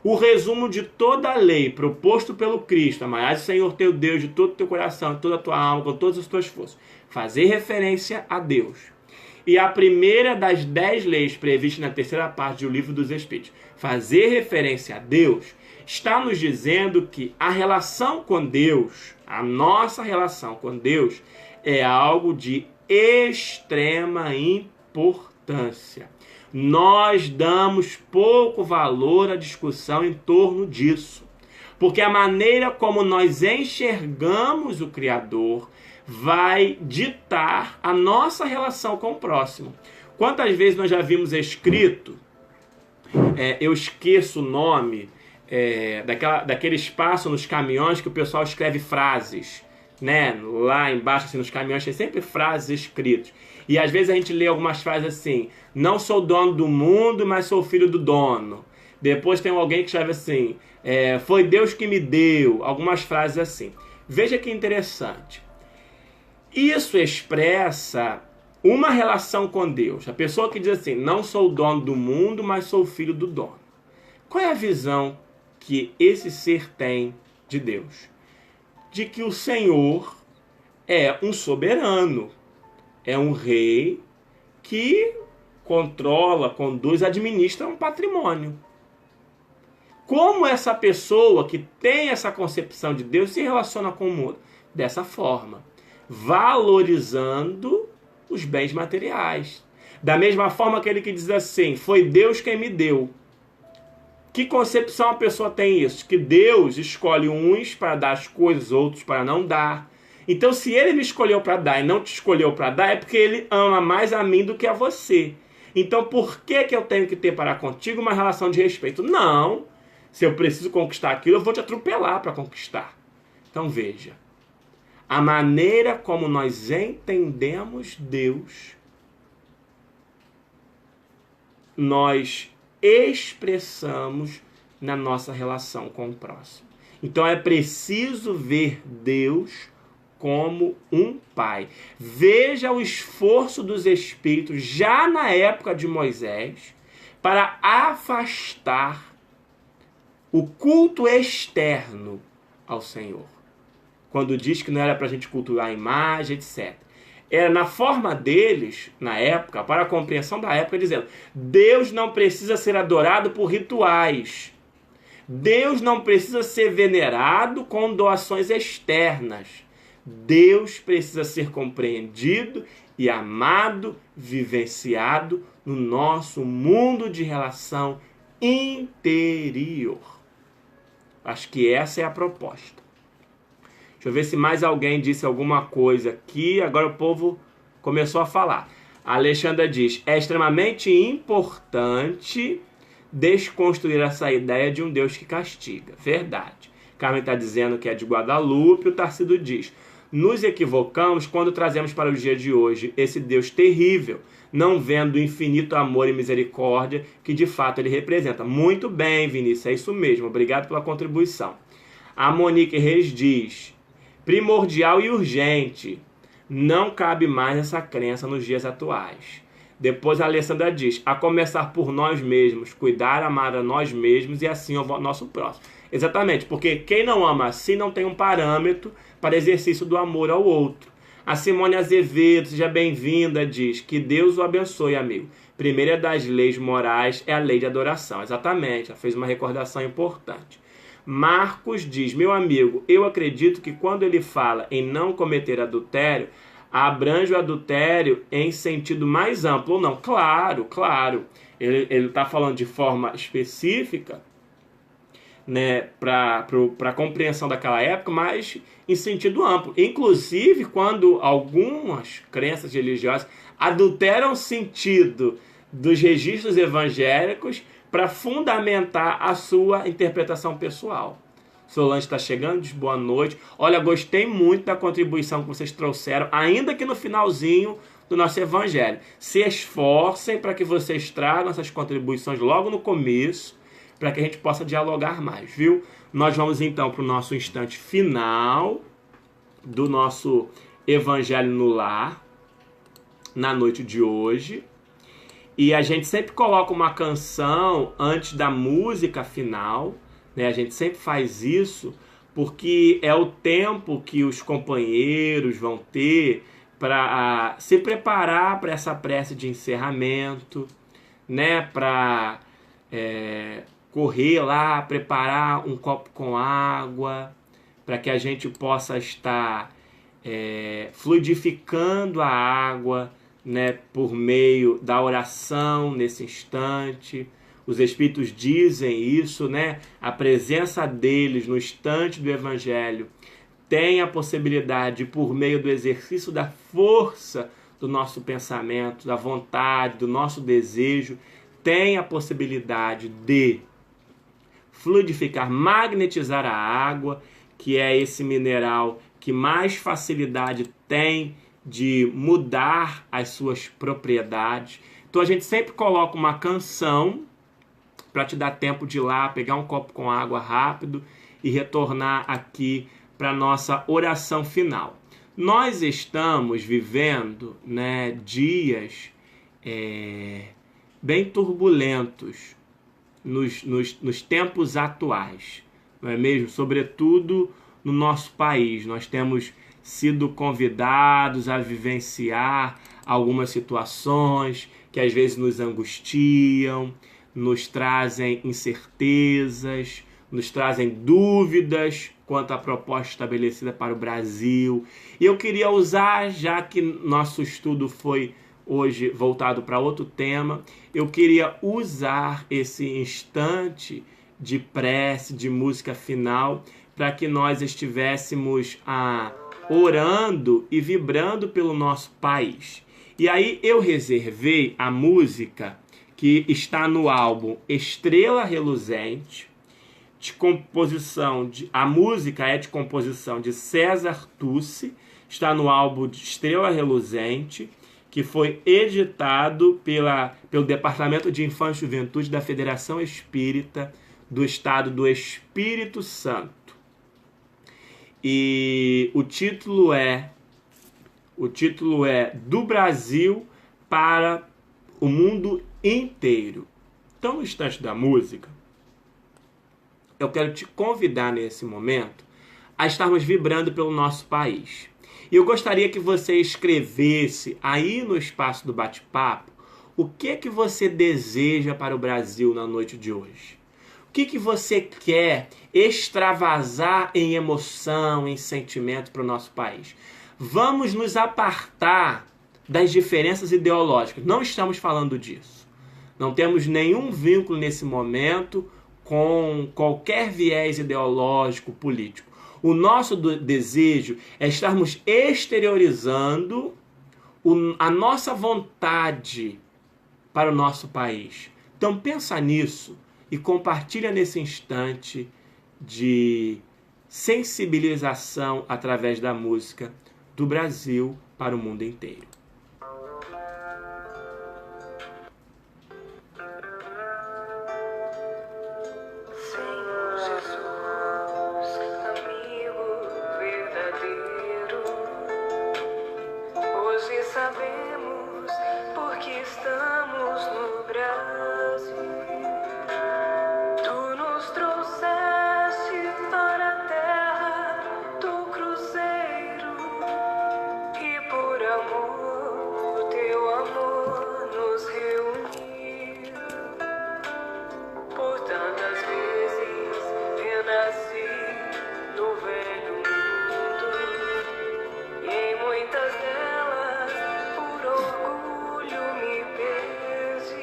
o resumo de toda a lei proposto pelo Cristo, amarás o Senhor teu Deus de todo o teu coração, de toda a tua alma, com todas as tuas forças, fazer referência a Deus. E a primeira das 10 leis previstas na terceira parte do Livro dos Espíritos, fazer referência a Deus, está nos dizendo que a relação com Deus, a nossa relação com Deus, é algo de extrema importância. Nós damos pouco valor à discussão em torno disso, porque a maneira como nós enxergamos o Criador vai ditar a nossa relação com o próximo. Quantas vezes nós já vimos escrito, eu esqueço o nome, daquele espaço nos caminhões que o pessoal escreve frases, né? Lá embaixo, assim, nos caminhões, tem sempre frases escritas. E às vezes a gente lê algumas frases assim: não sou dono do mundo, mas sou filho do dono. Depois tem alguém que escreve assim: foi Deus que me deu. Algumas frases assim. Veja que interessante. Isso expressa uma relação com Deus. A pessoa que diz assim: não sou dono do mundo, mas sou filho do dono. Qual é a visão que esse ser tem de Deus? De que o Senhor é um soberano. É um rei que controla, conduz, administra um patrimônio. Como essa pessoa que tem essa concepção de Deus se relaciona com o mundo? Dessa forma, valorizando os bens materiais. Da mesma forma aquele que diz assim: foi Deus quem me deu. Que concepção a pessoa tem isso? Que Deus escolhe uns para dar as coisas, outros para não dar. Então, se ele me escolheu para dar e não te escolheu para dar, é porque ele ama mais a mim do que a você. Então, por que eu tenho que ter para contigo uma relação de respeito? Não. Se eu preciso conquistar aquilo, eu vou te atropelar para conquistar. Então veja, a maneira como nós entendemos Deus, nós expressamos na nossa relação com o próximo. Então é preciso ver Deus como um pai. Veja o esforço dos espíritos já na época de Moisés para afastar o culto externo ao Senhor. Quando diz que não era para a gente cultuar a imagem, etc. Era na forma deles, na época, para a compreensão da época, dizendo: Deus não precisa ser adorado por rituais. Deus não precisa ser venerado com doações externas. Deus precisa ser compreendido e amado, vivenciado no nosso mundo de relação interior. Acho que essa é a proposta. Deixa eu ver se mais alguém disse alguma coisa aqui. Agora o povo começou a falar. A Alexandra diz: é extremamente importante desconstruir essa ideia de um Deus que castiga. Verdade. Carmen está dizendo que é de Guadalupe. O Tarcido diz: nos equivocamos quando trazemos para o dia de hoje esse Deus terrível, não vendo o infinito amor e misericórdia que de fato ele representa. Muito bem, Vinícius, é isso mesmo. Obrigado pela contribuição. A Monique Reis diz: primordial e urgente. Não cabe mais essa crença nos dias atuais. Depois a Alessandra diz: a começar por nós mesmos, cuidar, amar a nós mesmos e assim ao nosso próximo. Exatamente, porque quem não ama a si não tem um parâmetro para exercício do amor ao outro. A Simone Azevedo, seja bem-vinda, diz: que Deus o abençoe, amigo. Primeira das leis morais é a lei de adoração. Exatamente, ela fez uma recordação importante. Marcos diz: meu amigo, eu acredito que quando ele fala em não cometer adultério, abrange o adultério em sentido mais amplo ou não? Claro, claro. Ele está falando de forma específica, né, para a compreensão daquela época, mas em sentido amplo. Inclusive, quando algumas crenças religiosas adulteram o sentido dos registros evangélicos para fundamentar a sua interpretação pessoal. Solange está chegando, diz boa noite. Olha, gostei muito da contribuição que vocês trouxeram, ainda que no finalzinho do nosso evangelho. Se esforcem para que vocês tragam essas contribuições logo no começo, para que a gente possa dialogar mais, viu? Nós vamos então para o nosso instante final do nosso Evangelho no Lar, na noite de hoje. E a gente sempre coloca uma canção antes da música final, né? A gente sempre faz isso porque é o tempo que os companheiros vão ter para se preparar para essa prece de encerramento, né? Para correr lá, preparar um copo com água, para que a gente possa estar fluidificando a água, né, por meio da oração nesse instante. Os Espíritos dizem isso, né? A presença deles no instante do Evangelho tem a possibilidade, por meio do exercício da força do nosso pensamento, da vontade, do nosso desejo, tem a possibilidade de fluidificar, magnetizar a água, que é esse mineral que mais facilidade tem de mudar as suas propriedades. Então a gente sempre coloca uma canção para te dar tempo de ir lá, pegar um copo com água rápido e retornar aqui para a nossa oração final. Nós estamos vivendo, né, dias bem turbulentos nos tempos atuais, não é mesmo? Sobretudo no nosso país. Nós temos sido convidados a vivenciar algumas situações que às vezes nos angustiam, nos trazem incertezas, nos trazem dúvidas quanto à proposta estabelecida para o Brasil. E eu queria usar, já que nosso estudo foi hoje voltado para outro tema, eu queria usar esse instante de prece, de música final, para que nós estivéssemos orando e vibrando pelo nosso país. E aí eu reservei a música que está no álbum Estrela Reluzente, a música é de composição de César Tucci, está no álbum de Estrela Reluzente, que foi editado pelo Departamento de Infância e Juventude da Federação Espírita do Estado do Espírito Santo. E o título é Do Brasil para o Mundo Inteiro. Então, no instante da música, eu quero te convidar nesse momento a estarmos vibrando pelo nosso país. E eu gostaria que você escrevesse aí no espaço do bate-papo o que você deseja para o Brasil na noite de hoje. O que você quer extravasar em emoção, em sentimento para o nosso país. Vamos nos apartar das diferenças ideológicas. Não estamos falando disso. Não temos nenhum vínculo nesse momento com qualquer viés ideológico, político. O nosso desejo é estarmos exteriorizando a nossa vontade para o nosso país. Então pensa nisso e compartilha nesse instante de sensibilização através da música do Brasil para o mundo inteiro. Sabemos porque estamos no Brasil. Tu nos trouxeste para a terra do cruzeiro e por amor, o teu amor nos reuniu. Por tantas vezes renasci no velho mundo e em muitas delas orgulho me pese.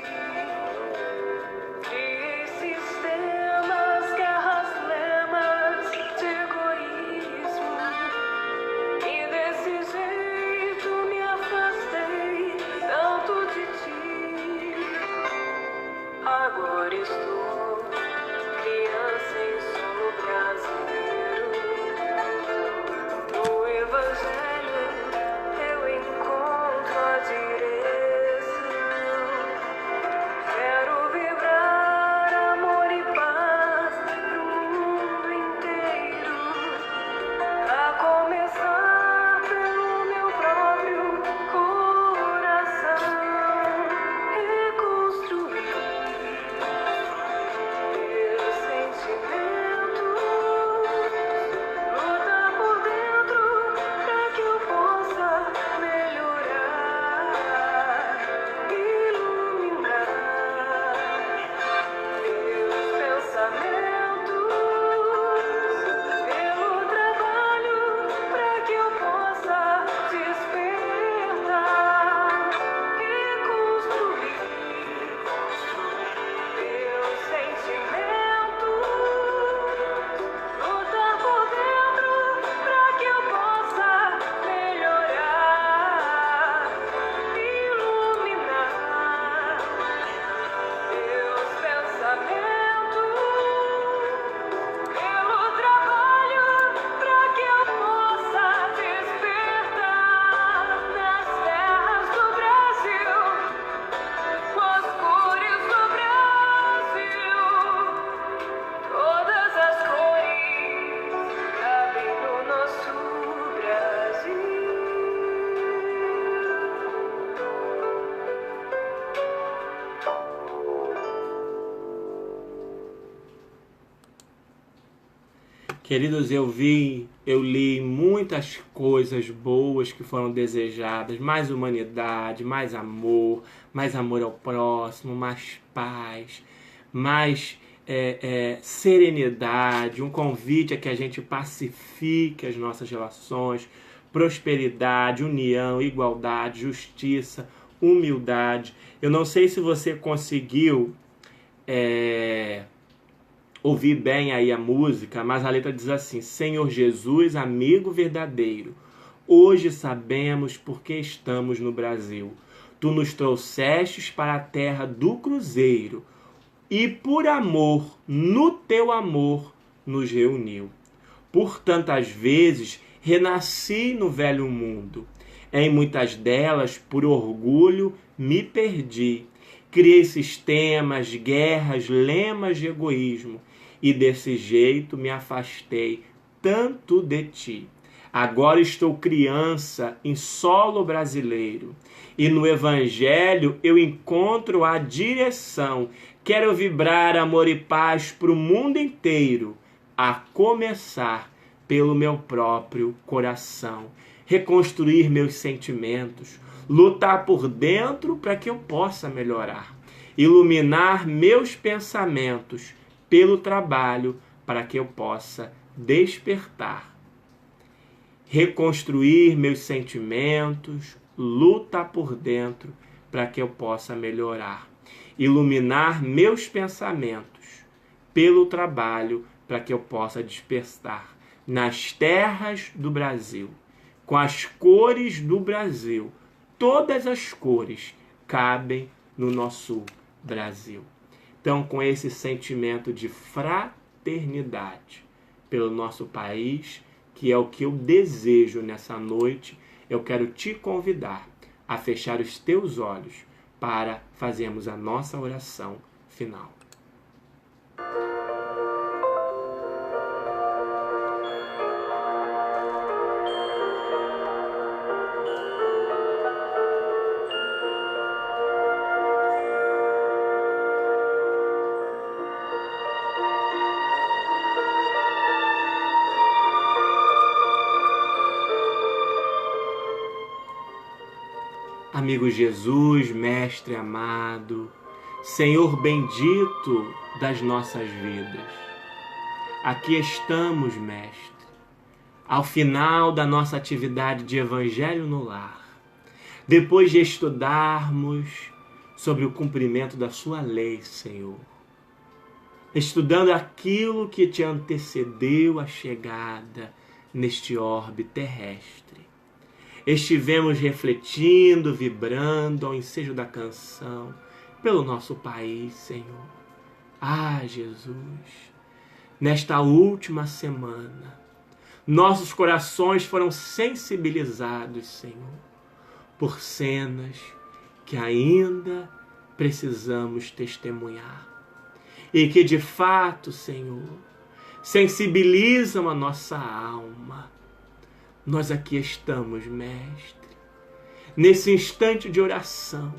Criei sistemas, guerras, lemas de egoísmo e desse jeito me afastei tanto de ti. Agora estou criança em solo brasileiro. No Evangelho eu encontro a direção. Quero vibrar amor e paz pro mundo inteiro, a começar pelo meu próprio coração. Reconstruir meus sentimentos, lutar por dentro pra que eu possa melhorar, iluminar meus pensamentos, pelo trabalho pra que eu possa despertar, reconstruir meus sentimentos, lutar por dentro pra que eu possa melhorar, iluminar meus pensamentos, pelo trabalho pra que eu possa despertar nas terras do Brasil, com as cores do Brasil. Todas as cores cabem no nosso Brasil. Queridos, eu li muitas coisas boas que foram desejadas, mais humanidade, mais amor ao próximo, mais paz, mais serenidade, um convite a que a gente pacifique as nossas relações, prosperidade, união, igualdade, justiça, humildade. Eu não sei se você conseguiu ouvir bem aí a música, mas a letra diz assim: Senhor Jesus, amigo verdadeiro, hoje sabemos por que estamos no Brasil. Tu nos trouxestes para a terra do cruzeiro e por amor, no teu amor, nos reuniu. Por tantas vezes renasci no velho mundo. Em muitas delas, por orgulho, me perdi. Criei sistemas, guerras, lemas de egoísmo. E desse jeito me afastei tanto de ti. Agora estou criança em solo brasileiro. E no Evangelho eu encontro a direção. Quero vibrar amor e paz para o mundo inteiro, a começar pelo meu próprio coração. Reconstruir meus sentimentos, lutar por dentro para que eu possa melhorar. Iluminar meus pensamentos pelo trabalho para que eu possa despertar. Reconstruir meus sentimentos, lutar por dentro para que eu possa melhorar. Iluminar meus pensamentos pelo trabalho para que eu possa despertar nas terras do Brasil, com as cores do Brasil. Todas as cores cabem no nosso Brasil. Então, com esse sentimento de fraternidade pelo nosso país, que é o que eu desejo nessa noite, eu quero te convidar a fechar os teus olhos para fazermos a nossa oração final. Amigo Jesus, Mestre amado, Senhor bendito das nossas vidas, aqui estamos, Mestre, ao final da nossa atividade de Evangelho no Lar, depois de estudarmos sobre o cumprimento da Sua lei, Senhor, estudando aquilo que te antecedeu a chegada neste orbe terrestre. Estivemos refletindo, vibrando ao ensejo da canção pelo nosso país, Senhor. Ah, Jesus, nesta última semana, nossos corações foram sensibilizados, Senhor, por cenas que ainda precisamos testemunhar e que, de fato, Senhor, sensibilizam a nossa alma. Nós aqui estamos, Mestre, nesse instante de oração,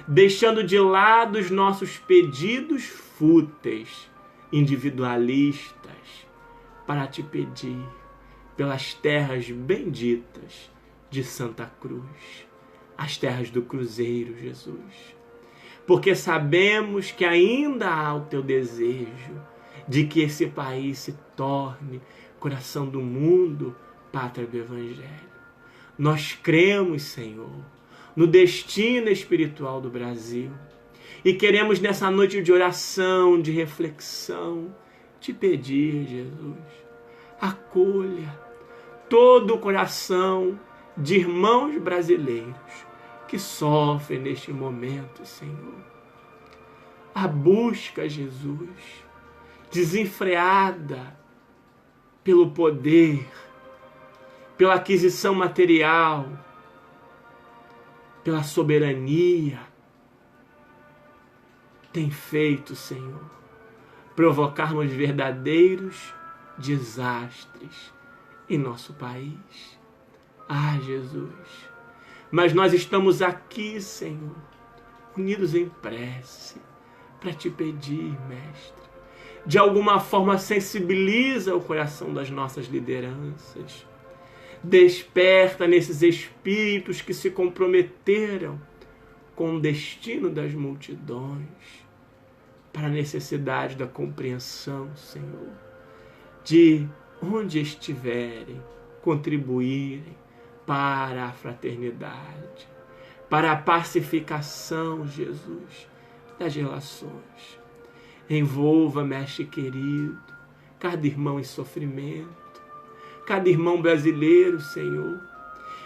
deixando de lado os nossos pedidos fúteis, individualistas, para te pedir pelas terras benditas de Santa Cruz, as terras do Cruzeiro, Jesus. Porque sabemos que ainda há o teu desejo de que esse país se torne coração do mundo, pátria do Evangelho. Nós cremos, Senhor, no destino espiritual do Brasil e queremos nessa noite de oração, de reflexão, te pedir, Jesus, acolha todo o coração de irmãos brasileiros que sofrem neste momento, Senhor. A busca, Jesus, desenfreada pelo poder, pela aquisição material, pela soberania, tem feito, Senhor, provocarmos verdadeiros desastres em nosso país. Ah, Jesus, mas nós estamos aqui, Senhor, unidos em prece, para te pedir, Mestre, de alguma forma sensibiliza o coração das nossas lideranças. Desperta nesses espíritos que se comprometeram com o destino das multidões para a necessidade da compreensão, Senhor, de onde estiverem, contribuírem para a fraternidade, para a pacificação, Jesus, das relações. Envolva, Mestre querido, cada irmão em sofrimento, cada irmão brasileiro, Senhor,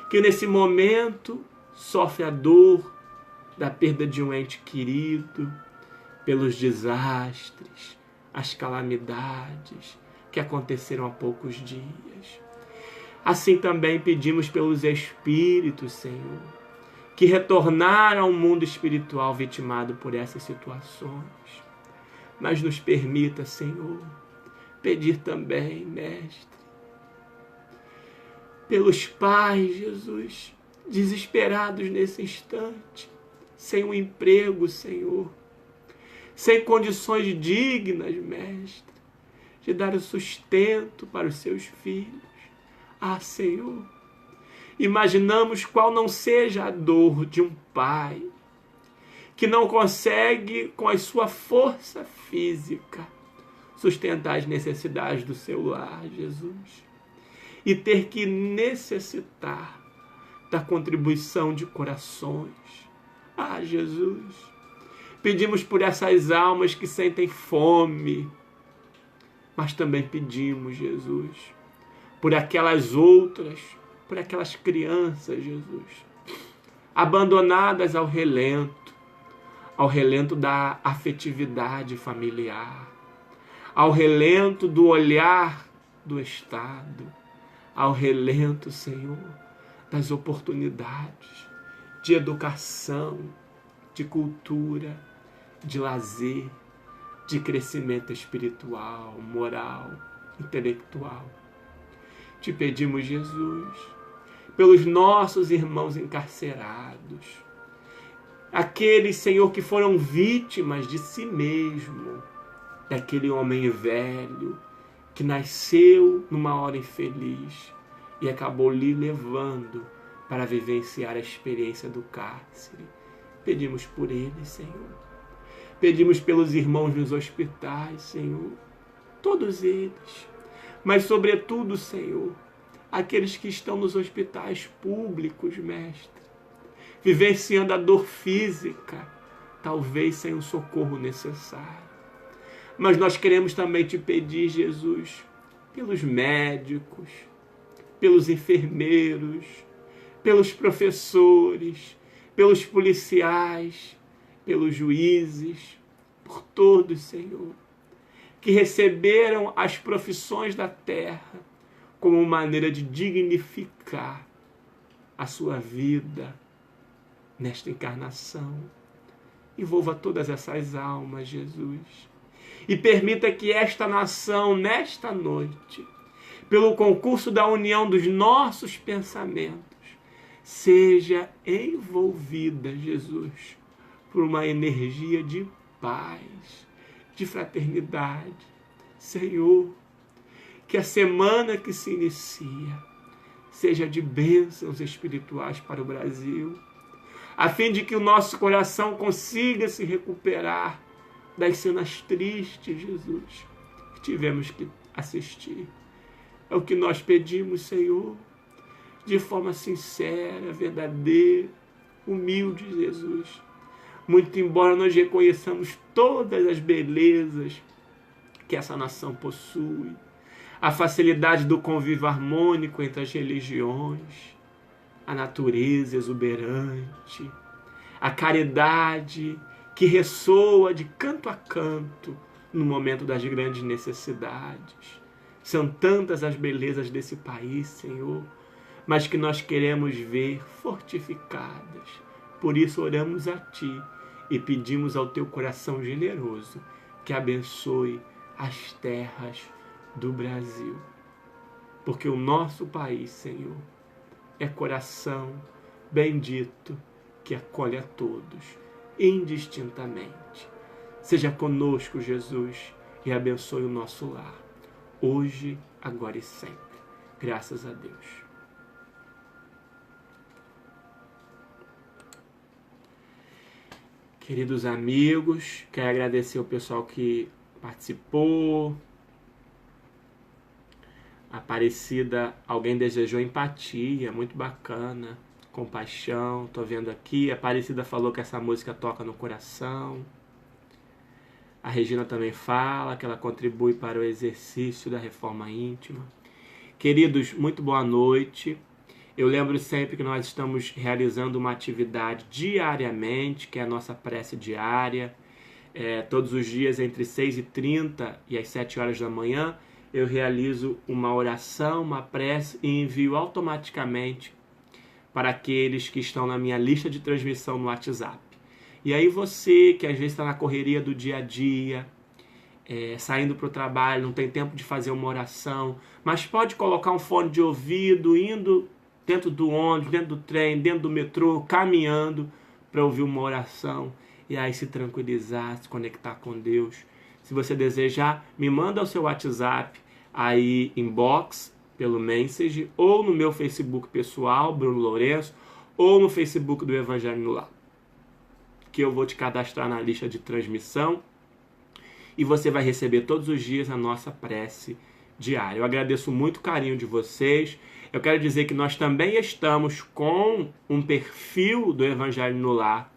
que nesse momento sofre a dor da perda de um ente querido, pelos desastres, as calamidades que aconteceram há poucos dias. Assim também pedimos pelos espíritos, Senhor, que retornaram ao mundo espiritual vitimado por essas situações. Mas nos permita, Senhor, pedir também, Mestre, pelos pais, Jesus, desesperados nesse instante, sem um emprego, Senhor, sem condições dignas, Mestre, de dar o sustento para os seus filhos. Ah, Senhor, imaginamos qual não seja a dor de um pai que não consegue, com a sua força física, sustentar as necessidades do seu lar, Jesus, e ter que necessitar da contribuição de corações. Ah, Jesus, pedimos por essas almas que sentem fome, mas também pedimos, Jesus, por aquelas outras, por aquelas crianças, Jesus, abandonadas ao relento da afetividade familiar, ao relento do olhar do Estado, ao relento, Senhor, das oportunidades de educação, de cultura, de lazer, de crescimento espiritual, moral, intelectual. Te pedimos, Jesus, pelos nossos irmãos encarcerados, aqueles, Senhor, que foram vítimas de si mesmo, daquele homem velho que nasceu numa hora infeliz e acabou lhe levando para vivenciar a experiência do cárcere. Pedimos por eles, Senhor. Pedimos pelos irmãos nos hospitais, Senhor. Todos eles. Mas, sobretudo, Senhor, aqueles que estão nos hospitais públicos, Mestre, vivenciando a dor física, talvez sem o socorro necessário. Mas nós queremos também te pedir, Jesus, pelos médicos, pelos enfermeiros, pelos professores, pelos policiais, pelos juízes, por todos, Senhor, que receberam as profissões da terra como maneira de dignificar a sua vida nesta encarnação. Envolva todas essas almas, Jesus, e permita que esta nação, nesta noite, pelo concurso da união dos nossos pensamentos, seja envolvida, Jesus, por uma energia de paz, de fraternidade. Senhor, que a semana que se inicia seja de bênçãos espirituais para o Brasil, a fim de que o nosso coração consiga se recuperar das cenas tristes, Jesus, que tivemos que assistir. É o que nós pedimos, Senhor, de forma sincera, verdadeira, humilde, Jesus. Muito embora nós reconheçamos todas as belezas que essa nação possui, a facilidade do convívio harmônico entre as religiões, a natureza exuberante, a caridade que ressoa de canto a canto no momento das grandes necessidades. São tantas as belezas desse país, Senhor, mas que nós queremos ver fortificadas. Por isso oramos a Ti e pedimos ao Teu coração generoso que abençoe as terras do Brasil. Porque o nosso país, Senhor, é coração bendito que acolhe a todos, indistintamente. Seja conosco, Jesus, e abençoe o nosso lar, hoje, agora e sempre. Graças a Deus. Queridos amigos, quero agradecer o pessoal que participou. Aparecida, alguém desejou empatia, muito bacana, compaixão, tô vendo aqui. Aparecida falou que essa música toca no coração. A Regina também fala que ela contribui para o exercício da reforma íntima. Queridos, muito boa noite. Eu lembro sempre que nós estamos realizando uma atividade diariamente, que é a nossa prece diária. Todos os dias, entre 6h30 e as 7 horas da manhã, eu realizo uma oração, uma prece e envio automaticamente para aqueles que estão na minha lista de transmissão no WhatsApp. E aí você, que às vezes está na correria do dia a dia, saindo para o trabalho, não tem tempo de fazer uma oração, mas pode colocar um fone de ouvido, indo dentro do ônibus, dentro do trem, dentro do metrô, caminhando para ouvir uma oração e aí se tranquilizar, se conectar com Deus. Se você desejar, me manda o seu WhatsApp aí, inbox, pelo Message, ou no meu Facebook pessoal, Bruno Lourenço, ou no Facebook do Evangelho no Lar, que eu vou te cadastrar na lista de transmissão e você vai receber todos os dias a nossa prece diária. Eu agradeço muito o carinho de vocês. Eu quero dizer que nós também estamos com um perfil do Evangelho no Lar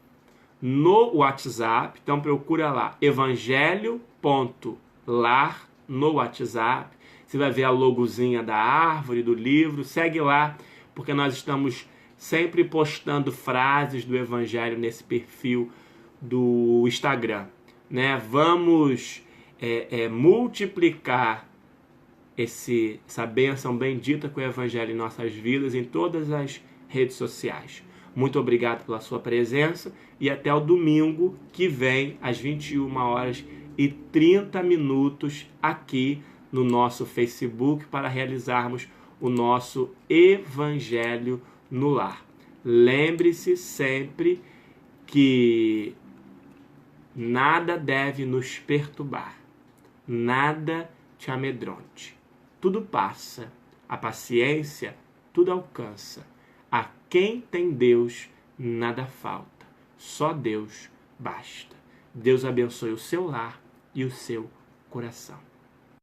no WhatsApp. Então procura lá, evangelho.lar no WhatsApp. Você vai ver a logozinha da árvore, do livro. Segue lá, porque nós estamos sempre postando frases do Evangelho nesse perfil do Instagram, né? Vamos multiplicar essa bênção bendita com o Evangelho em nossas vidas, em todas as redes sociais. Muito obrigado pela sua presença e até o domingo que vem, às 21h30, aqui no nosso Facebook, para realizarmos o nosso Evangelho no Lar. Lembre-se sempre que nada deve nos perturbar, nada te amedronte. Tudo passa, a paciência tudo alcança. A quem tem Deus, nada falta. Só Deus basta. Deus abençoe o seu lar e o seu coração.